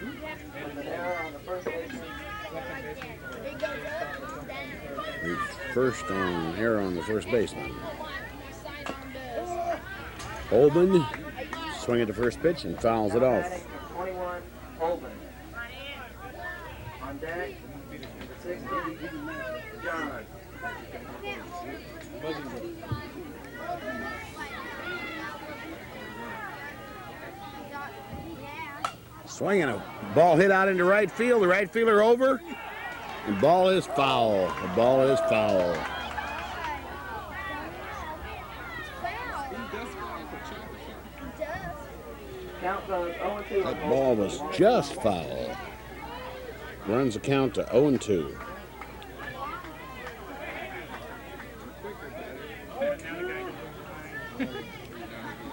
with an error on the first baseman. First on error on the first baseman. Holden swing at the first pitch and fouls it off. 21, Holden. On deck, 60, John. Swinging a ball hit out into right field. The right fielder over. The ball is foul. The ball is foul. Count goes 0-2. That ball was just foul. Runs the count to 0-2.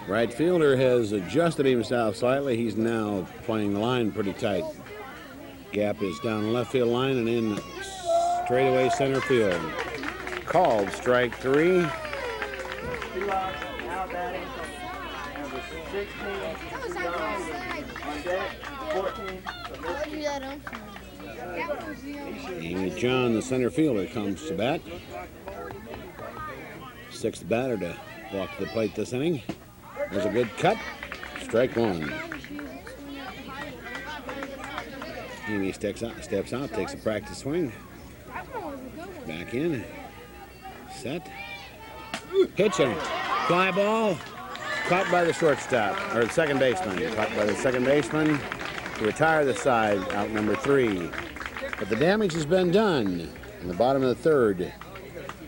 Right fielder has adjusted himself slightly. He's now playing the line pretty tight. Gap is down the left field line and in straightaway center field. Called strike 3. 2 outs, now batting. Number 16, John. On deck, 14, Amy John, the center fielder, comes to bat. Sixth batter to walk to the plate this inning. There's a good cut. Strike 1. Amy steps out, takes a practice swing. Back in. Set. Pitching. Fly ball. Caught by the shortstop, or the second baseman. Caught by the second baseman to retire the side, out number 3. But the damage has been done. In the bottom of the third,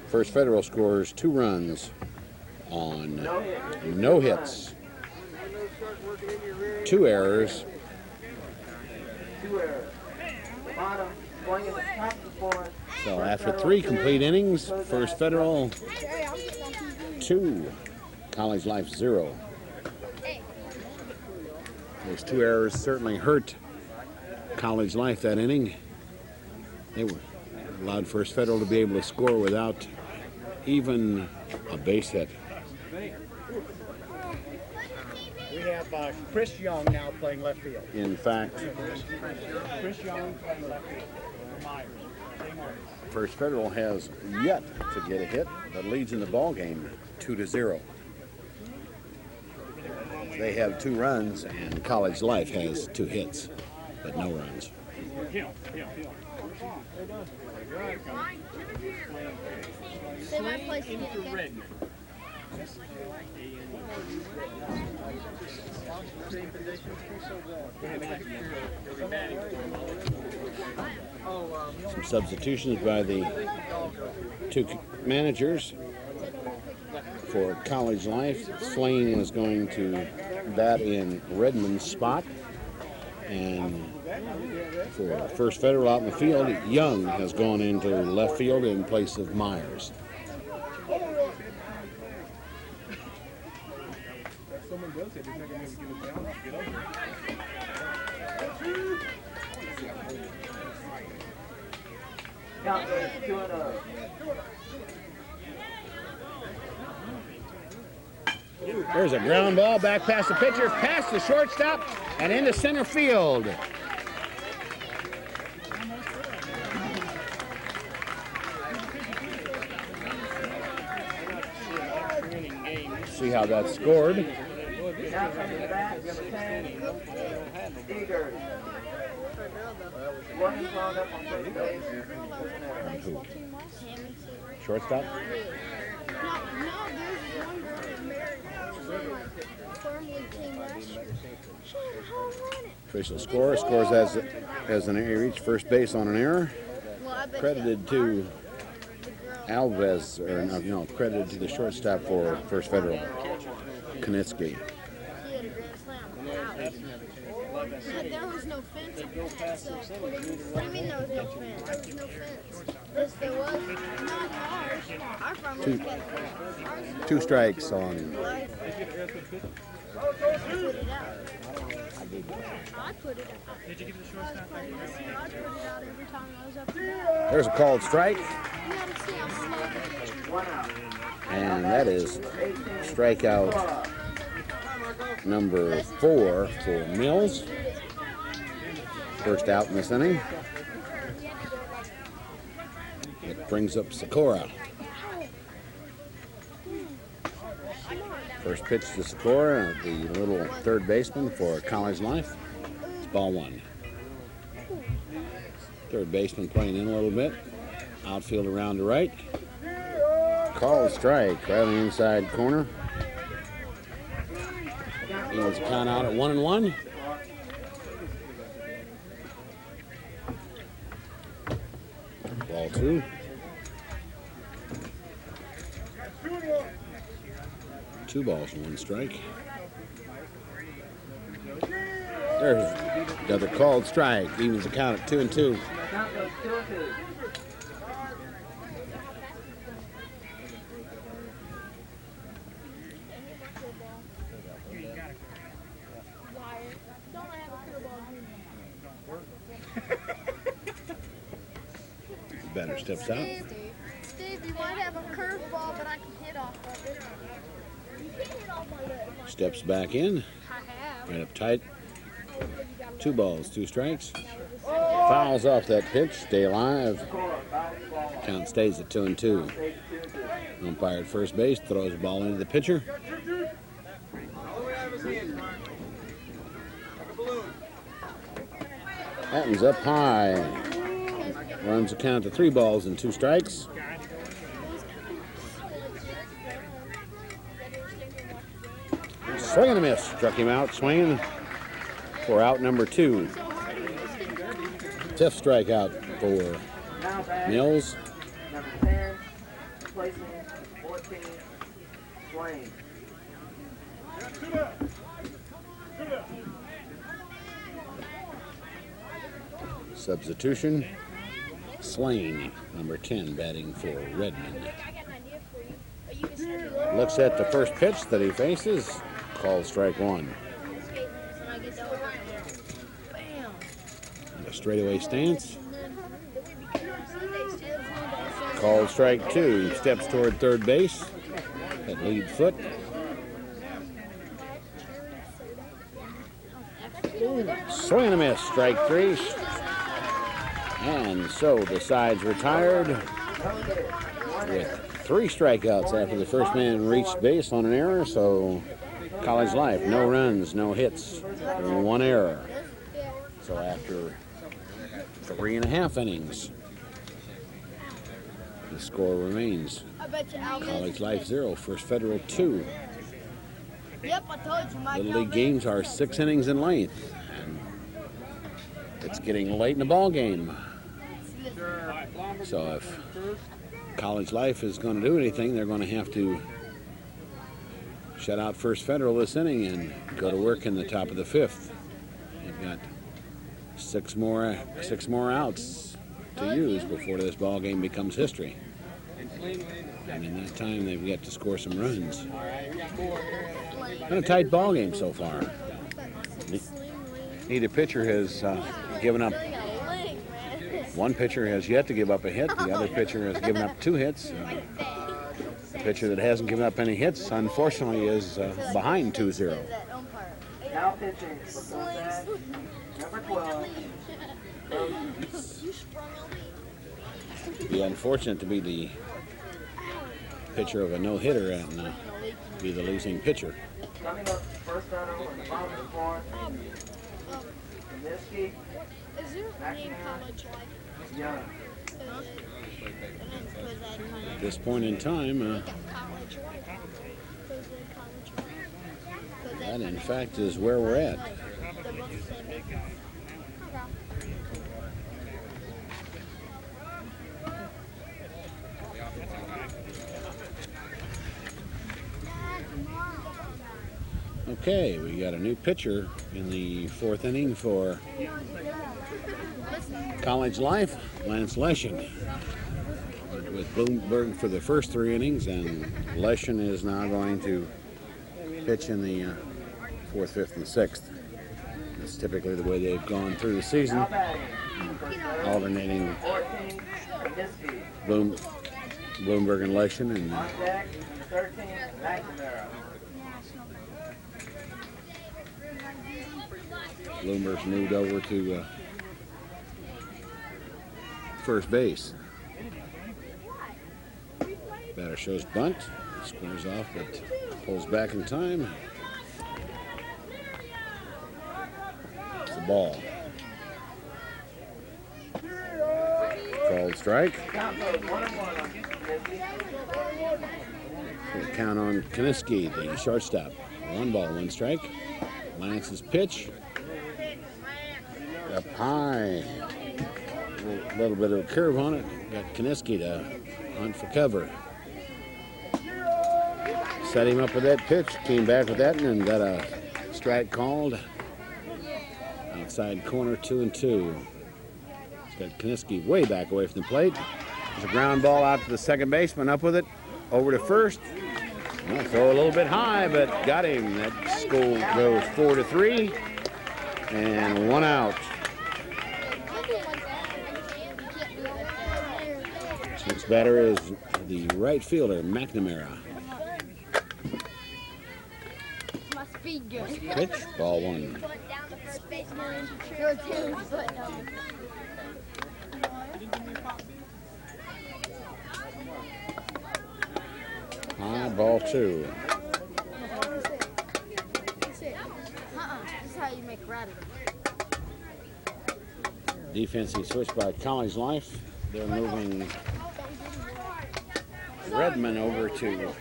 First Federal scores 2 runs on no hits. 2 errors. 2 errors. Bottom, going in the top of the 4th. So after 3 complete innings, First Federal 2, College Life 0. Those 2 errors certainly hurt College Life that inning. They were allowed First Federal to be able to score without even a base hit. We have Chris Young now playing left field. In fact, Chris Young playing left field. Myers. First Federal has yet to get a hit, but leads in the ball game 2-0. They have 2 runs, and College Life has 2 hits, but no runs. Say my place again. Some substitutions by the 2 managers. For College Life, Slane is going to bat in Redmond's spot. And for First Federal out in the field, Young has gone into left field in place of Myers. There's a ground ball back past the pitcher, past the shortstop, and into center field. See how that's scored. Now coming back, number 10, Eager. One is wound up on first base. Who? Shortstop? No, there's one girl that married formerly team last year. She had a home run. Official score scores as an error, reached first base on an error. Well, I bet Credited to Alves, or no, credited to the shortstop for First Federal, Knitsky. he had a grand slam. Out. But there was no fence on that, so what do you mean there was no fence? There was no fence. Yes, there was. Not ours. Our farm was got ours. 2 strikes on. I put it out. I put it out. Did you give the shortstop? I put it out every time I was up there. There's a called strike, You gotta see how slow the pitcher. and that is strikeout number 4 for Mills. First out in this inning. It brings up Sikora. First pitch to Sikora, the little third baseman for College Life. It's ball 1. Third baseman playing in a little bit. Outfield around to right. Called strike right on the inside corner. Evens the count out at 1-1. Ball 2. 2 balls and 1 strike. There's another called strike. Evens the count at 2-2. Count goes 2-2. Batter steps out. Steve, you might have a curveball, but I can hit off of it. You can hit off of it. Steps back in. I have. Right up tight. 2 balls, 2 strikes. Fouls off that pitch. Stay alive. Count stays at 2-2. Umpire at first base throws the ball into the pitcher. Hatton's up high. Runs the count to 3 balls and 2 strikes. Swing and a miss. Struck him out swinging for out number 2. 5th strikeout for Now back, Mills. number 10, placing 14, Swain. Substitution. Slane, number 10, batting for Redmond. I got an idea for you. Are you just gonna Looks at the first pitch that he faces. Called strike 1. skate and I get that one? Bam. A straightaway stance. Call. Called strike 2. He steps toward third base. That lead foot. Swing and a miss, strike three. And so the side's retired with 3 strikeouts after the first man reached base on an error. So College Life, no runs, no hits, 1 error. So after 3.5 innings, the score remains College Life 0, First Federal 2. Yep, I told you, Mike. Little League games are 6 innings in length. And it's getting late in the ball game. So if College Life is going to do anything, they're going to have to shut out First Federal this inning and go to work in the top of the 5th. They've got 6 more outs to use before this ball game becomes history. And in that time, they've got to score some runs. Been a tight ball game so far. Neither pitcher has given up. One pitcher has yet to give up a hit. The other pitcher has given up 2 hits. The pitcher that hasn't given up any hits, unfortunately, is behind 2-0. Now pitching for Kozad, number 12. Be unfortunate to be the pitcher of a no-hitter and be the losing pitcher. Coming up, first federal in the bottom of the 4th. Kaminsky, Is your name College Life? Young. At this point in time, College Life. College Life. that in fact is where we're at. They're both the same name. Okay, we got a new pitcher in the 4th inning for College Life, Lance Leschen. With Bloomberg for the first 3 innings, and Leschen is now going to pitch in the 4th, 5th, and 6th. That's typically the way they've gone through the season, Now batting, alternating 14, Kaminsky. Bloomberg and Leschen, and On deck, 13, McNamara. Bloomberg's moved over to first base. Batter shows bunt, squares off, but pulls back in time. It's the ball. Called strike. Count goes 1-1 on Kaminsky. So count on Kaniski, the shortstop. 1 ball, 1 strike. Lance's pitch. Up high. A little bit of a curve on it. Got Kaniski to hunt for cover. Set him up with that pitch. Came back with that and then got a strike called. Outside corner, 2-2. It's got Kaniski way back away from the plate. There's a ground ball out to the second baseman. Up with it. Over to first. Well, throw a little bit high, but got him. That score goes 4-3. And 1 out. Next batter is the right fielder, McNamara. Must be good. Pitch, ball 1. High, ball 2. This is how you make rattle. Defensive switch by College Life. They're moving Redmond over to,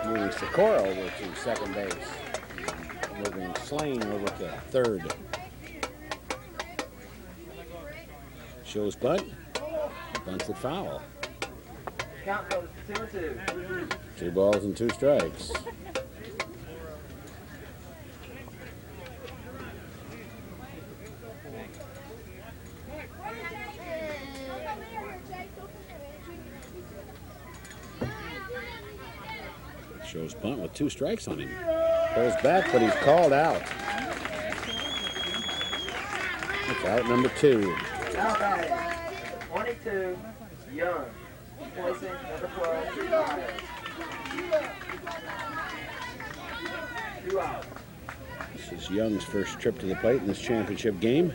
moving Sikora over to second base. Moving Slane over to third. Shows bunt. Bunts it foul. Count goes 2-2. 2 balls and 2 strikes. Shows bunt with 2 strikes on him. Pulls back, but he's called out. That's out number 2. Now batting, 22, Young. Placing number 12, Myers. 2 out. This is Young's first trip to the plate in this championship game.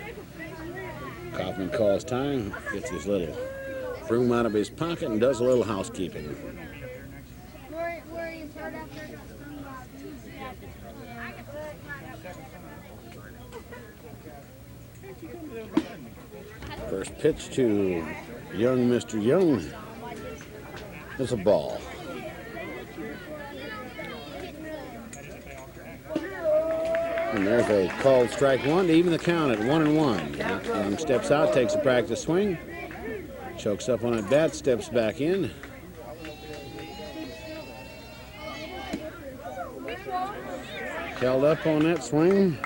Kaufman calls time, gets his little broom out of his pocket and does a little housekeeping. First pitch to young Mr. Young is a ball. And there's a called strike one to even the count at 1-1. Young steps out, takes a practice swing, chokes up on at bat, steps back in. Held up on that swing.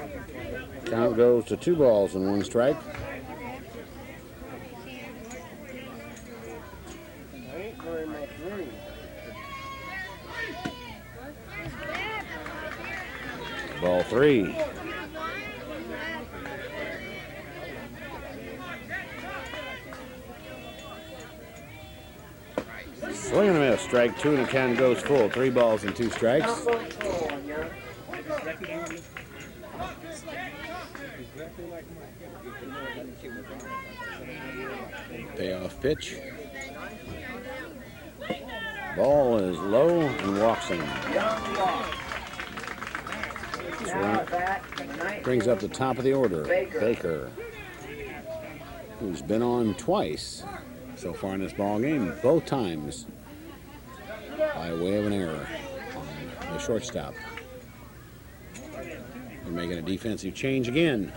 Count goes to 2 balls and 1 strike. Ball 3. Swing and a miss. Strike 2 and the count goes full. 3 balls and 2 strikes. Payoff pitch. Ball is low and walks him. Brings up the top of the order, Baker, who's been on twice so far in this ball game, both times by way of an error on the shortstop. They're making a defensive change again.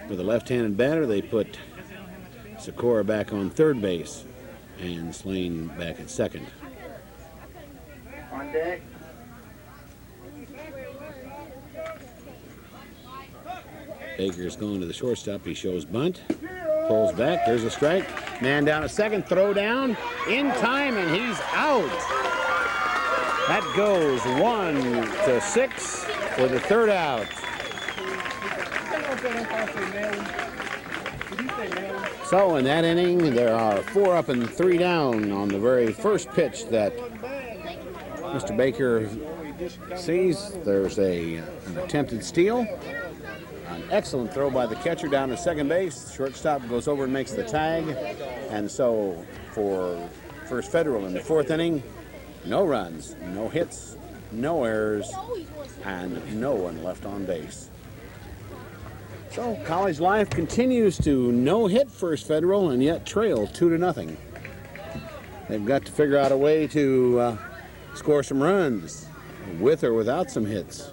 With a left-handed batter, they put Sikora back on third base and Slane back at second. On deck. Baker's going to the shortstop. He shows bunt. Pulls back. There's a strike. Man down at second. Throw down. In time, and he's out. That goes 1-6 with the third out. So in that inning, there are 4 up and 3 down on the very first pitch that Mr. Baker sees. There's an attempted steal. An excellent throw by the catcher down to second base. Shortstop goes over and makes the tag. And so for First Federal in the 4th inning, no runs, no hits, no errors, and no one left on base. So College Life continues to no-hit First Federal and yet trail 2-0. They've got to figure out a way to score some runs with or without some hits.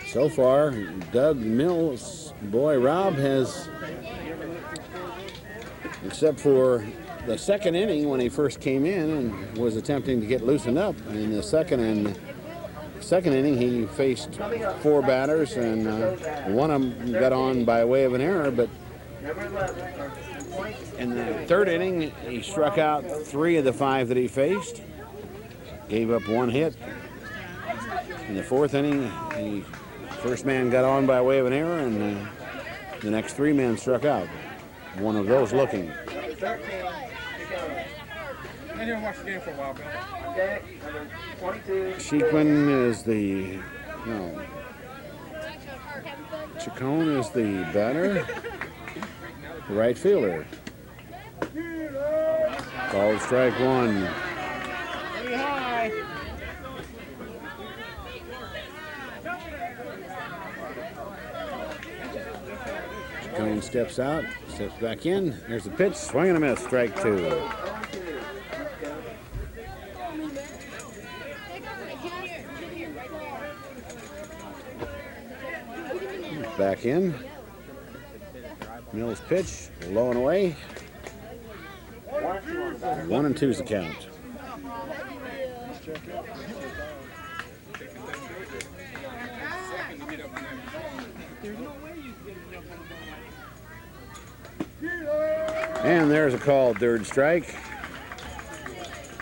So far, Doug Mills' boy Rob has, except for the second inning when he first came in and was attempting to get loosened up, in the second inning he faced 4 batters and one of them got on by way of an error, but in the 3rd inning he struck out 3 of the 5 that he faced, gave up 1 hit. In the 4th inning, the first man got on by way of an error, and the next 3 men struck out. One of those looking. I didn't watch the game for a while, Bill. Sheikman is the, no. Chacon is the batter. Right fielder. Called strike 1. Pretty high. Chacon steps out, steps back in. There's the pitch, swing and a miss, strike 2. Back in. Mills pitch, low and away. 1-2's the count. And there's a called third strike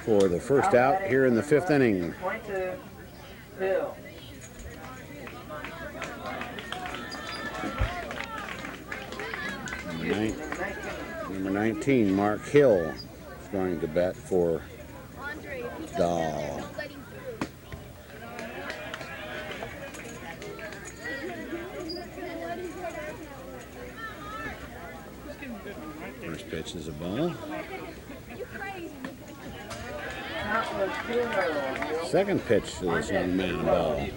for the first out here in the 5th inning. 22. Bill. Number 19, Mark Hill, is going to bat for Dahl. First pitch is a ball. Second pitch to this young man, a ball.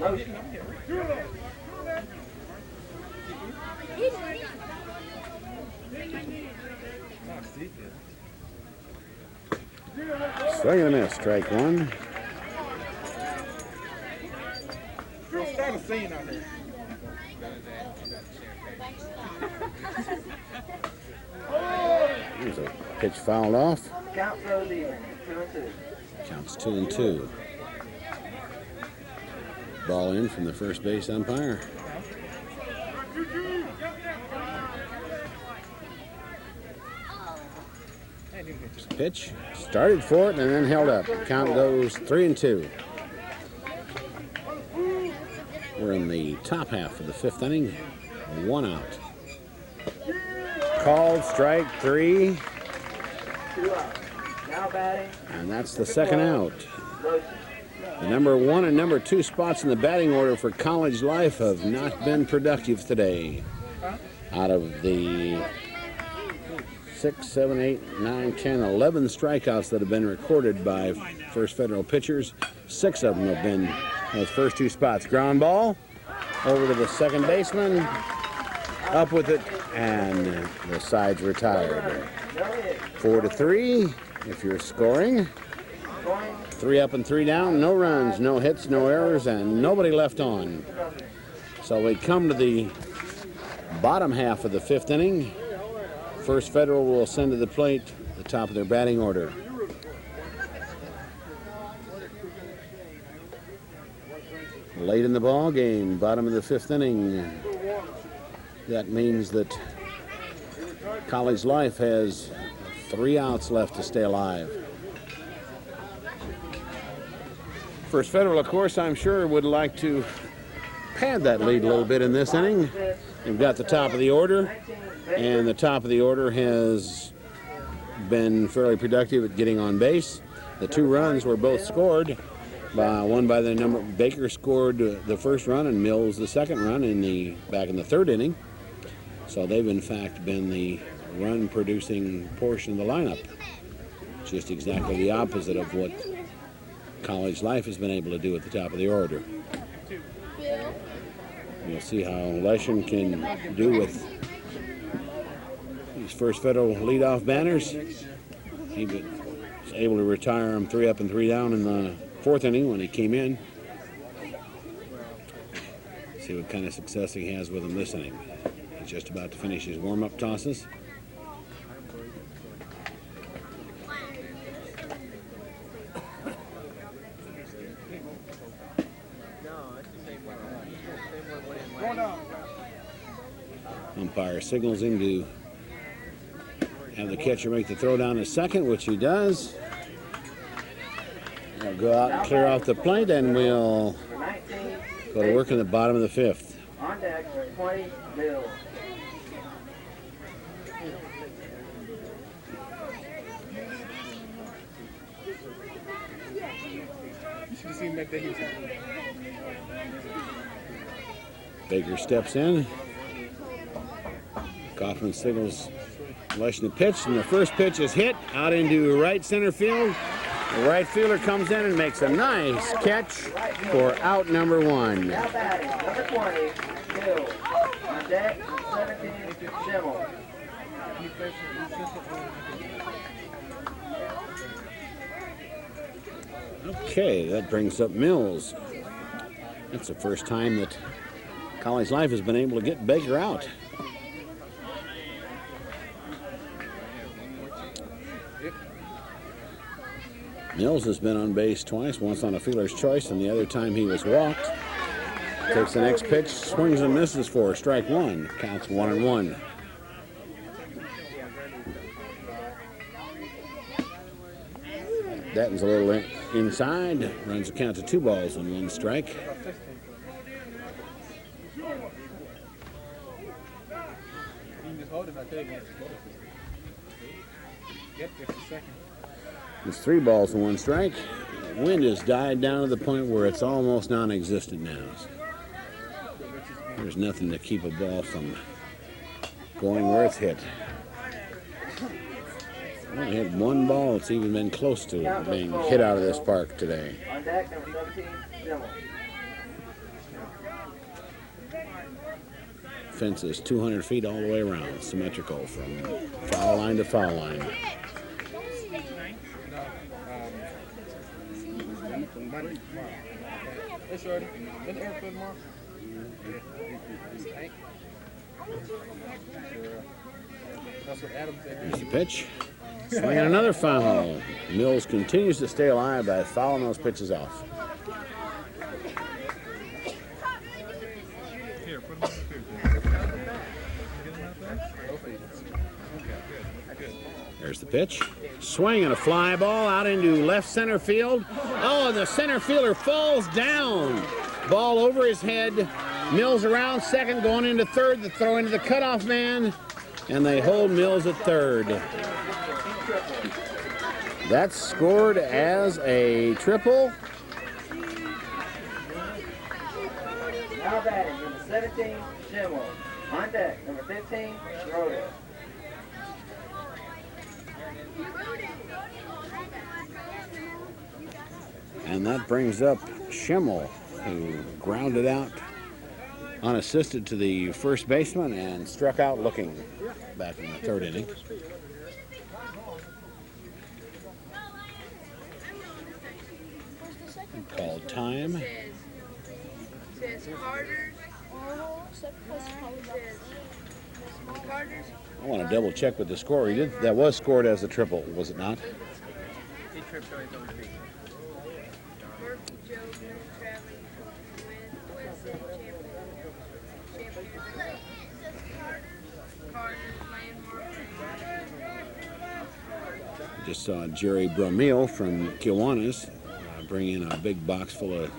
Swing and a miss, strike one. We'll start a scene on here. There's a pitch fouled off. Count goes even, 2-2. Counts 2-2. Ball in from the first base umpire. Pitch started for it and then held up. Count goes 3-2. We're in the top half of the fifth inning. 1 out. Called strike 3. 2 out. Now batting. And that's the second out. The number 1 and number 2 spots in the batting order for College Life have not been productive today. Out of the 6, 7, 8, 9, 10, 11 strikeouts that have been recorded by First Federal pitchers, 6 of them have been those first 2 spots. Ground ball over to the second baseman, up with it, and the side's retired. 4-3 if you're scoring. 3 up and 3 down, no runs, no hits, no errors, and nobody left on. So we come to the bottom half of the fifth inning. First Federal will send to the plate the top of their batting order. Late in the ball game, bottom of the fifth inning. That means that College Life has 3 outs left to stay alive. First Federal, of course, I'm sure would like to pad that lead a little bit in this inning. They've got the top of the order, and the top of the order has been fairly productive at getting on base. The 2 runs were both scored. One by the number Baker scored the first run and Mills the second run back in the third inning. So they've in fact been the run-producing portion of the lineup. Just exactly the opposite of what College Life has been able to do at the top of the order. We'll see how Leshen can do with these First Federal leadoff banners. He was able to retire them 3 up and 3 down in the fourth inning when he came in. See what kind of success he has with them this inning. He's just about to finish his warm-up tosses. Umpire signals him to have the catcher make the throw down to second, which he does. He'll go out and clear off the plate, and we'll go to work in the bottom of the fifth. On deck, 20, Bill. Baker steps in. Kaufman signals Leshen the pitch, and the first pitch is hit out into right center field. The right fielder comes in and makes a nice catch for out number 1. Now batting, number 20, Bill. On deck, 17, Schimmel. Okay, that brings up Mills. That's the first time that College Life has been able to get Baker out. Mills has been on base twice, once on a fielder's choice, and the other time he was walked. Takes the next pitch, swings and misses for strike 1. Counts 1-1. Datton's a little inside, runs the count to 2 balls and 1 strike. It's 3 balls and 1 strike. wind has died down to the point where it's almost non-existent now. There's nothing to keep a ball from going where it's hit. Only hit one ball that's even been close to being hit out of this park today. On deck, number 17, Schimmel. Fence is 200 feet all the way around, symmetrical from foul line to foul line. Hey, Shorty. Been there for tomorrow? That's what Adam said. Here's the pitch. Swinging another foul. Mills continues to stay alive by fouling those pitches off. Here, put them on the field. Get them out there? Okay, good. There's the pitch. Swing and a fly ball out into left center field. Oh, and the center fielder falls down. Ball over his head. Mills around second, going into third. The throw into the cutoff man, and they hold Mills at third. That's scored as a triple. Now batting, number 17, Schimmel. On deck, number 15, Schroeder. And that brings up Schimmel, who grounded out unassisted to the first baseman and struck out looking back in the third inning. Called time. I want to double check with the score. He did. That was scored as a triple, was it not? He tripped on his own feet. Just saw Jerry Bromille from Kiwanis bring in a big box full of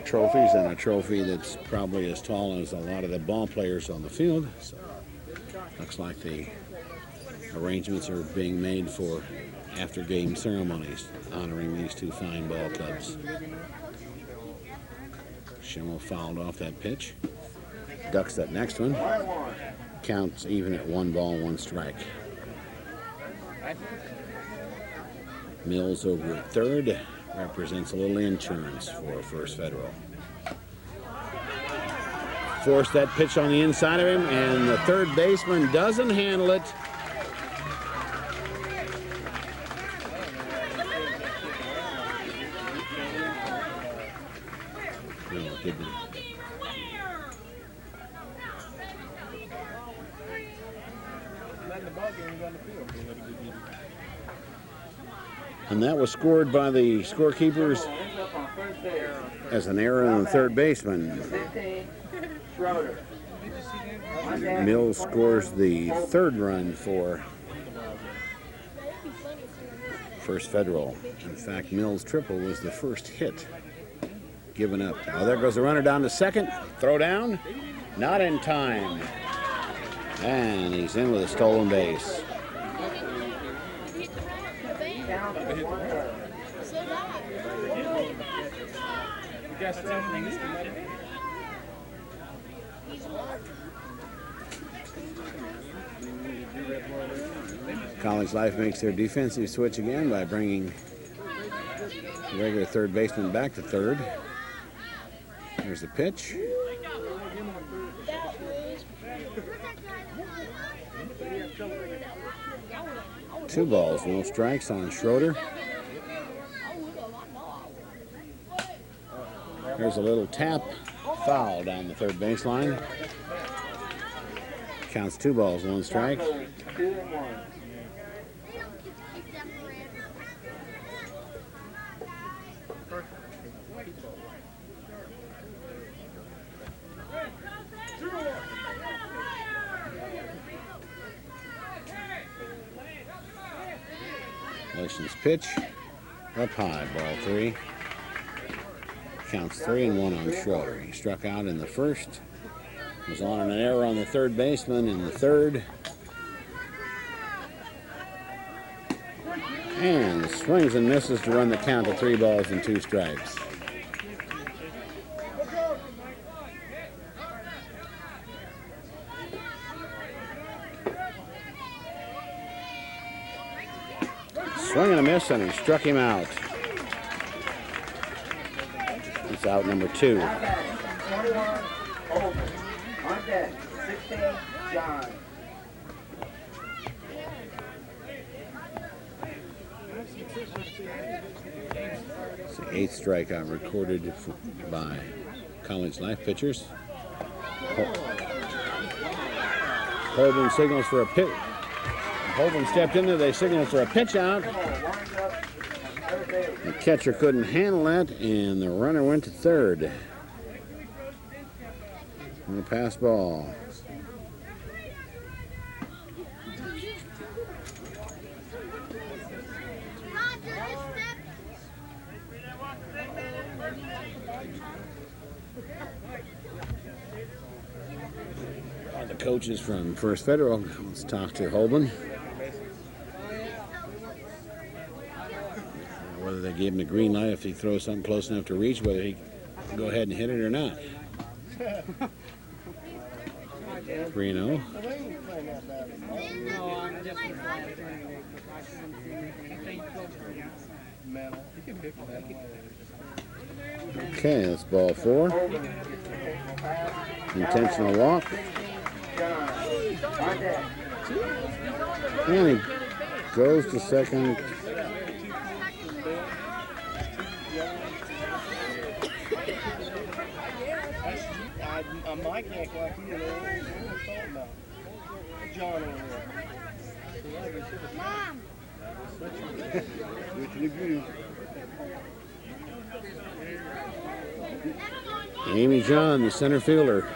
trophies, and a trophy that's probably as tall as a lot of the ball players on the field. So looks like the arrangements are being made for after-game ceremonies honoring these two fine ball clubs. Schimmel fouled off that pitch. Ducks that next one. Counts even at 1 ball, 1 strike. Mills over at third. Represents a little insurance for First Federal. Forced that pitch on the inside of him, and the third baseman doesn't handle it. No, it didn't. And that was scored by the scorekeepers as an error on the third baseman. 15, Schroeder. Mills scores the third run for First Federal. In fact, Mills' triple was the first hit given up. Now there goes the runner down to second. Throw down. Not in time. And he's in with a stolen base. College Life makes their defensive switch again by bringing the regular third baseman back to third. Here's the pitch. Two balls, no strikes on Schroeder. There's a little tap foul down the third baseline. Counts 2 balls, 1 strike. 2-1. Relations pitch. Up high, ball 3. Counts 3-1 on Schroeder. He struck out in the first. Was on an error on the third baseman in the third. And swings and misses to run the count to 3 balls and 2 strikes. Swing and a miss, and he struck him out. It's out number 2. 21, Holden. On deck, 16, John. 8th strikeout recorded by College Life pitchers. Holden signals for a pitch. Holden stepped in there. They signaled for a pitch out. The catcher couldn't handle that, and the runner went to third. And the pass ball. The coaches from First Federal, let's talk to Holden. Whether they gave him the green light if he throws something close enough to reach, whether he can go ahead and hit it or not. 3-0. Okay, that's ball 4. Intentional walk. And he goes to second. Mike act like he didn't know what he was talking about. John over there. Mom. Amy John, the center fielder,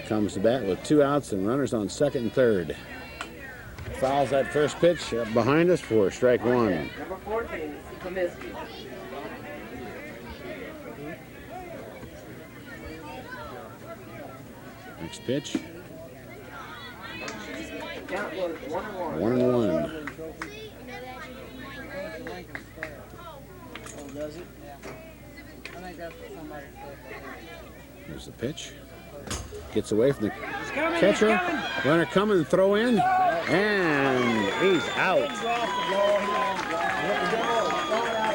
comes to bat with 2 outs and runners on second and third. Fouls that first pitch up behind us for strike 1. Number 14, Comiskey. Next pitch. Count was 1-1. 1-1. Oh, does it? There's the pitch. Gets away from the catcher. Runner coming, throw in, and he's out.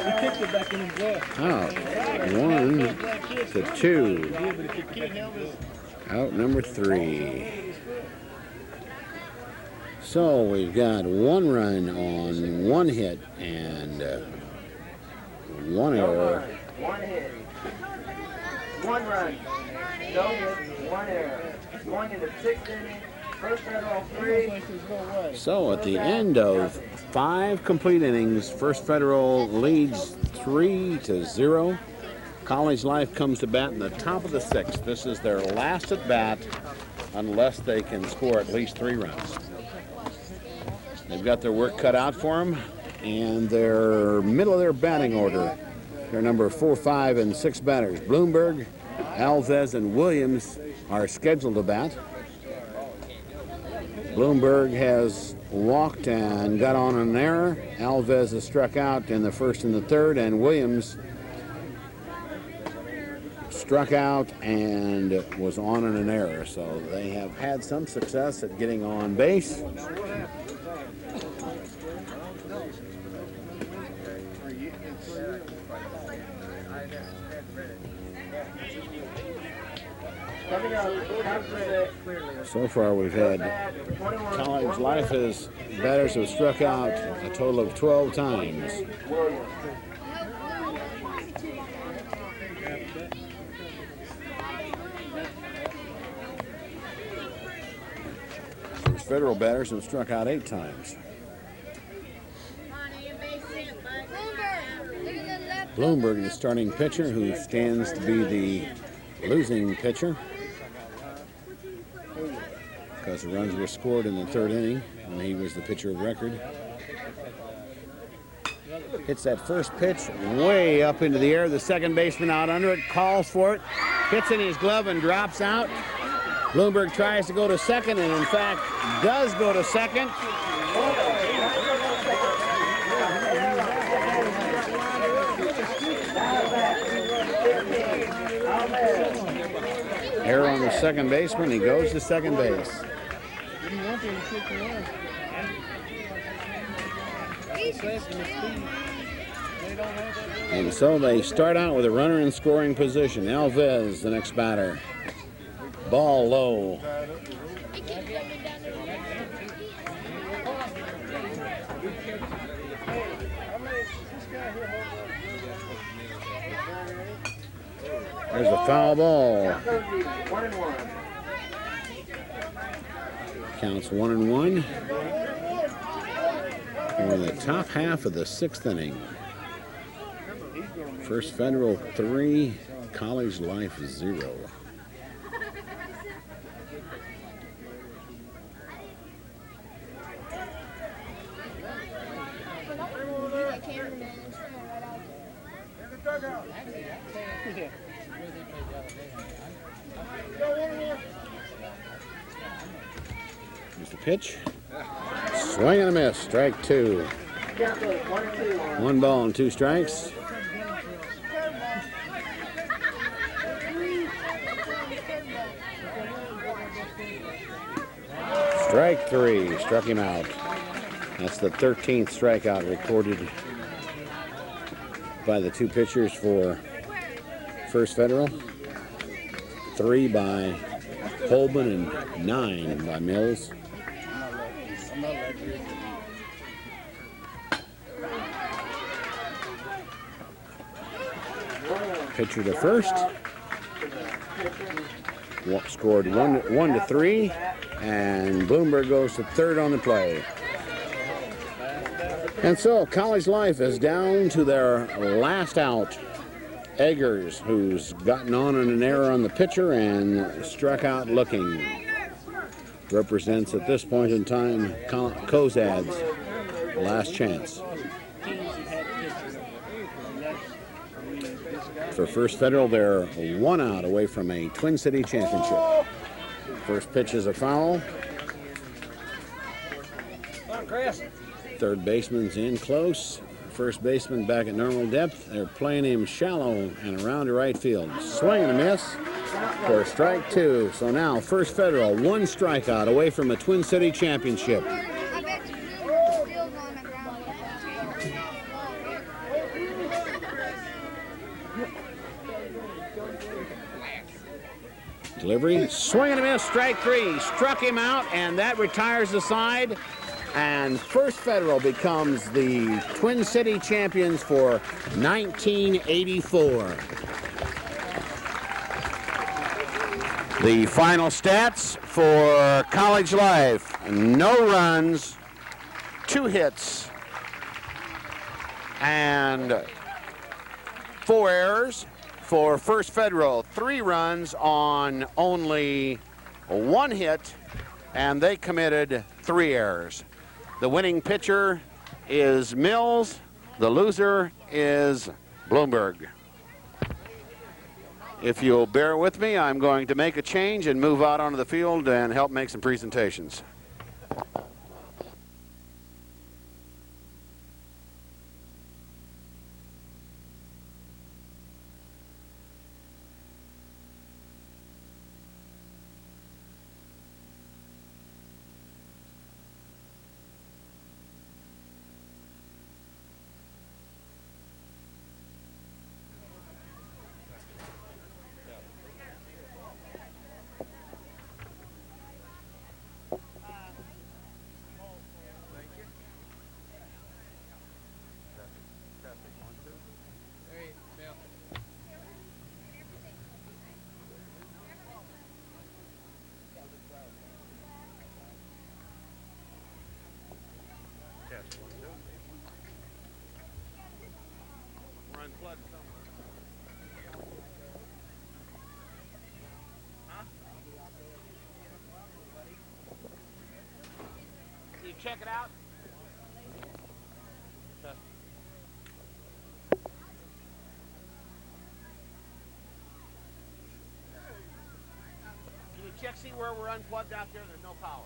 He kicked it back in his glove. Out. 1 to 2. Out number 3. So we've got 1 run on 1 hit and 1 error. 1 hit. 1 run. No hit. 1 error. Going into 6th inning. First Federal 3. So at the end of 5 complete innings, First Federal leads 3-0. College Life comes to bat in the top of the 6th. This is their last at bat unless they can score at least 3 runs. They've got their work cut out for them, and they're middle of their batting order. Their number 4, 5, and 6 batters. Bloomberg, Alves, and Williams are scheduled to bat. Bloomberg has walked and got on an error. Alves has struck out in the 1st and the 3rd, and Williams struck out and was on an error. So they have had some success at getting on base. So far we've had College Life as batters have struck out a total of 12 times. First Federal batters have struck out 8 times. Bloomberg, the starting pitcher, who stands to be the losing pitcher, because the runs were scored in the 3rd inning when he was the pitcher of record. Hits that first pitch way up into the air. The second baseman out under it, calls for it, hits in his glove and drops out. Bloomberg tries to go to second and in fact does go to second. Error on the second baseman. He goes to second base. And so they start out with a runner in scoring position. Alves, the next batter. Ball low. There's a foul ball. Counts 1-1. We're in the top half of the 6th inning. First Federal 3, College Life 0. Here's the pitch. Swing and a miss. Strike 2. 1 ball and 2 strikes. Strike 3. Struck him out. That's the 13th strikeout recorded by the 2 pitchers for First Federal. 3 by Holman and 9 by Mills. Pitcher to first. Scored 1-3, and Bloomberg goes to third on the play. And so College Life is down to their last out. Eggers, who's gotten on an error on the pitcher and struck out looking, represents at this point in time Kozad's last chance. For First Federal, they're 1 out away from a Twin City championship. First pitch is a foul. Third baseman's in close. First baseman back at normal depth. They're playing him shallow and around to right field. Swing and a miss for strike 2. So now First Federal 1 strikeout away from a Twin City championship. Delivery, swing and a miss, strike 3. Struck him out, and that retires the side. And First Federal becomes the Twin City champions for 1984. The final stats for College Life: no runs, 2 hits, and 4 errors. For First Federal, 3 runs on only 1 hit, and they committed 3 errors. The winning pitcher is Mills. The loser is Bloomberg. If you'll bear with me, I'm going to make a change and move out onto the field and help make some presentations. Check it out. Can you check, see where we're unplugged out there? There's no power.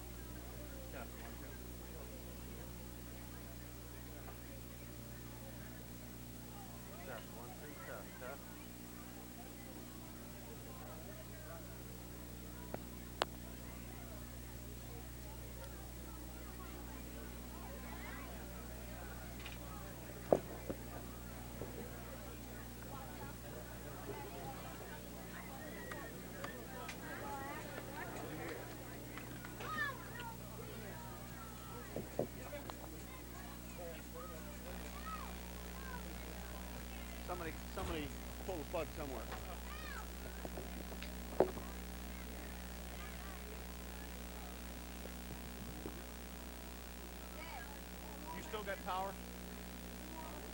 Somebody pull the plug somewhere. You still got power?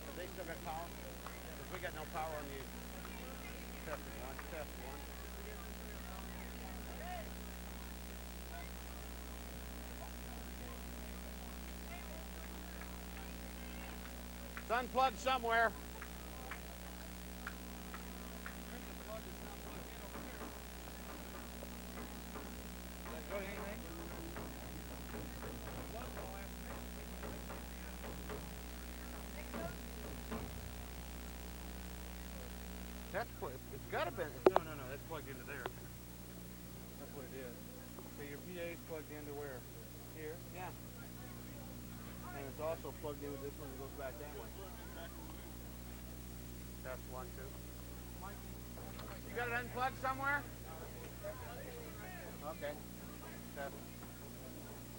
Have they still got power? Because we got no power on you. Test one, test one. It's unplugged somewhere. It's got to be. No, that's plugged into there. That's what it is. So your PA's plugged into where? Here? Yeah. And it's also plugged into this one that goes back that way. Test 1, 2. You got it unplugged somewhere? Okay. Test.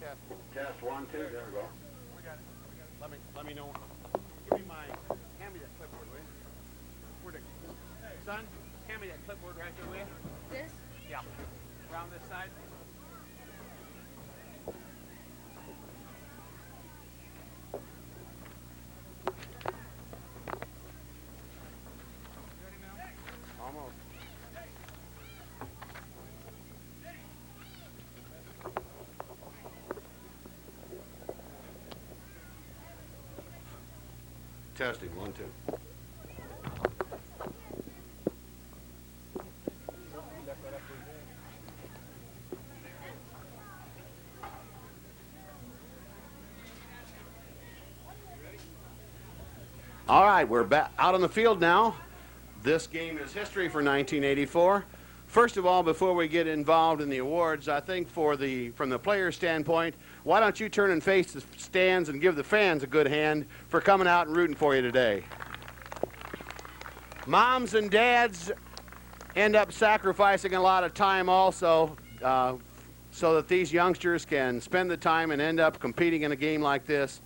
Test. Test 1, 2. There we go. We got it. Let me know. Give me hand me that clipboard, will you? Where'd it? Son, hand me that clipboard right there, will you? This? Yeah. Around this side. Almost. Testing 1, 2. All right, we're back out on the field now. This game is history for 1984. First of all, before we get involved in the awards, I think from the player standpoint, why don't you turn and face the stands and give the fans a good hand for coming out and rooting for you today. Moms and dads end up sacrificing a lot of time also so that these youngsters can spend the time and end up competing in a game like this.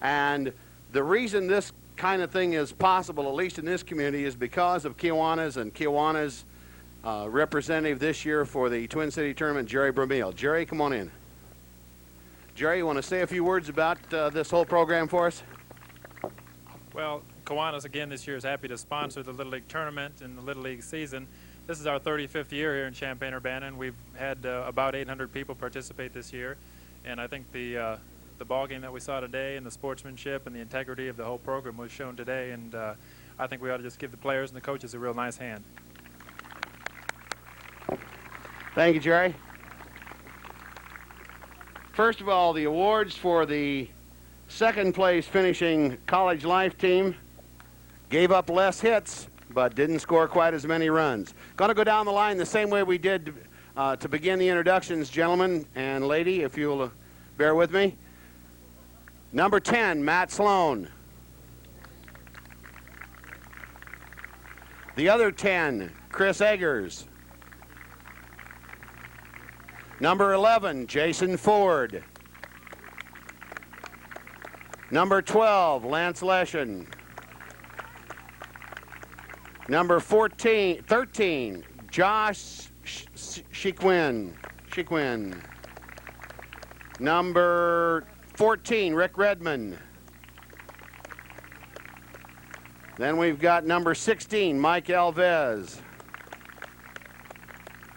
And the reason this kind of thing is possible, at least in this community, is because of Kiwanis representative this year for the Twin City Tournament, Jerry Brumille. Jerry, come on in. Jerry, you want to say a few words about this whole program for us? Well, Kiwanis again this year is happy to sponsor the Little League Tournament and the Little League season. This is our 35th year here in Champaign-Urbana, and we've had about 800 people participate this year. And I think the ball game that we saw today and the sportsmanship and the integrity of the whole program was shown today, and I think we ought to just give the players and the coaches a real nice hand. Thank you, Jerry. First of all, the awards for the second place finishing College Life team gave up less hits but didn't score quite as many runs. Going to go down the line the same way we did to begin the introductions, gentlemen and lady, if you'll bear with me. Number 10, Matt Sloan. The other 10, Chris Eggers. Number 11, Jason Ford. Number 12, Lance Leschen. Number 13, Josh Shequin. Number 14, Rick Redmond. Then we've got number 16, Mike Alves.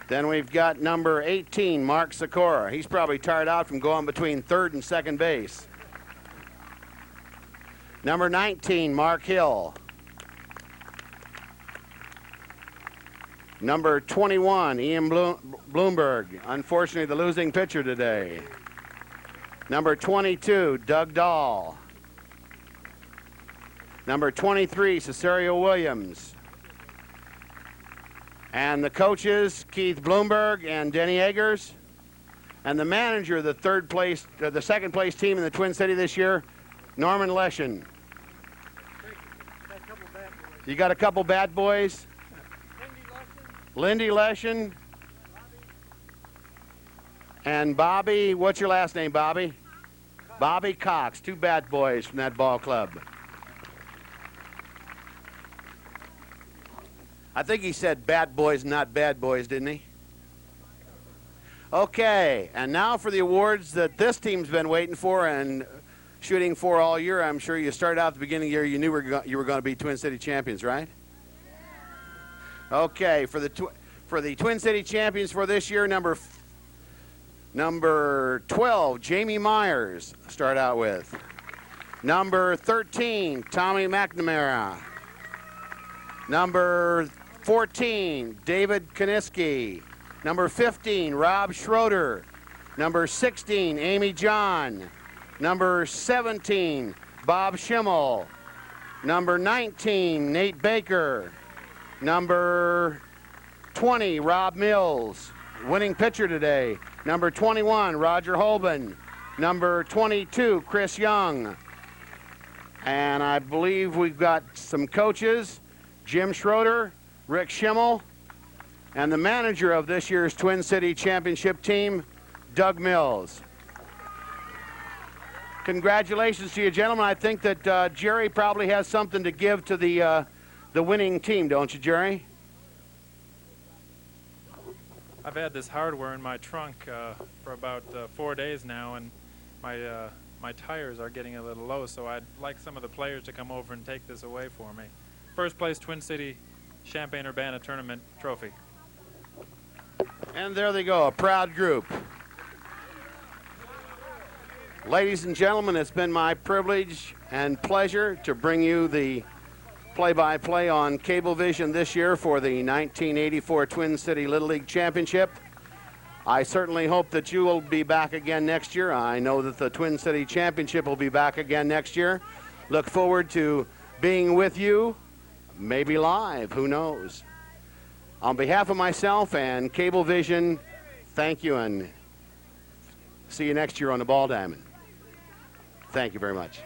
Then we've got number 18, Mark Sikora. He's probably tired out from going between third and second base. Number 19, Mark Hill. Number 21, Ian Bloomberg. Unfortunately, the losing pitcher today. Number 22, Doug Dahl. Number 23, Cesario Williams. And the coaches, Keith Bloomberg and Denny Eggers. And the manager of the second place team in the Twin City this year, Norman Leschen. You got a couple bat boys? Lindy Leschen. And Bobby, what's your last name, Bobby? Bobby Cox, two bat boys from that ball club. I think he said bat boys, not bad boys, didn't he? Okay, and now for the awards that this team's been waiting for and shooting for all year. I'm sure you started out at the beginning of the year, you knew you were going to be Twin City champions, right? Okay, for the Twin City champions for this year, number 12, Jamie Myers, start out with. Number 13, Tommy McNamara. Number 14, David Kaniski. Number 15, Rob Schroeder. Number 16, Amy John. Number 17, Bob Schimmel. Number 19, Nate Baker. Number 20, Rob Mills, winning pitcher today. Number 21, Roger Holben. Number 22, Chris Young. And I believe we've got some coaches, Jim Schroeder, Rick Schimmel, and the manager of this year's Twin City Championship team, Doug Mills. Congratulations to you, gentlemen. I think that Jerry probably has something to give to the winning team, don't you, Jerry? I've had this hardware in my trunk for about 4 days now, and my tires are getting a little low, so I'd like some of the players to come over and take this away for me. First place Twin City Champaign-Urbana Tournament trophy. And there they go, a proud group. Ladies and gentlemen, it's been my privilege and pleasure to bring you the play-by-play on Cablevision this year for the 1984 Twin City Little League Championship. I certainly hope that you will be back again next year. I know that the Twin City Championship will be back again next year. Look forward to being with you, maybe live, who knows. On behalf of myself and Cablevision, thank you and see you next year on the Ball Diamond. Thank you very much.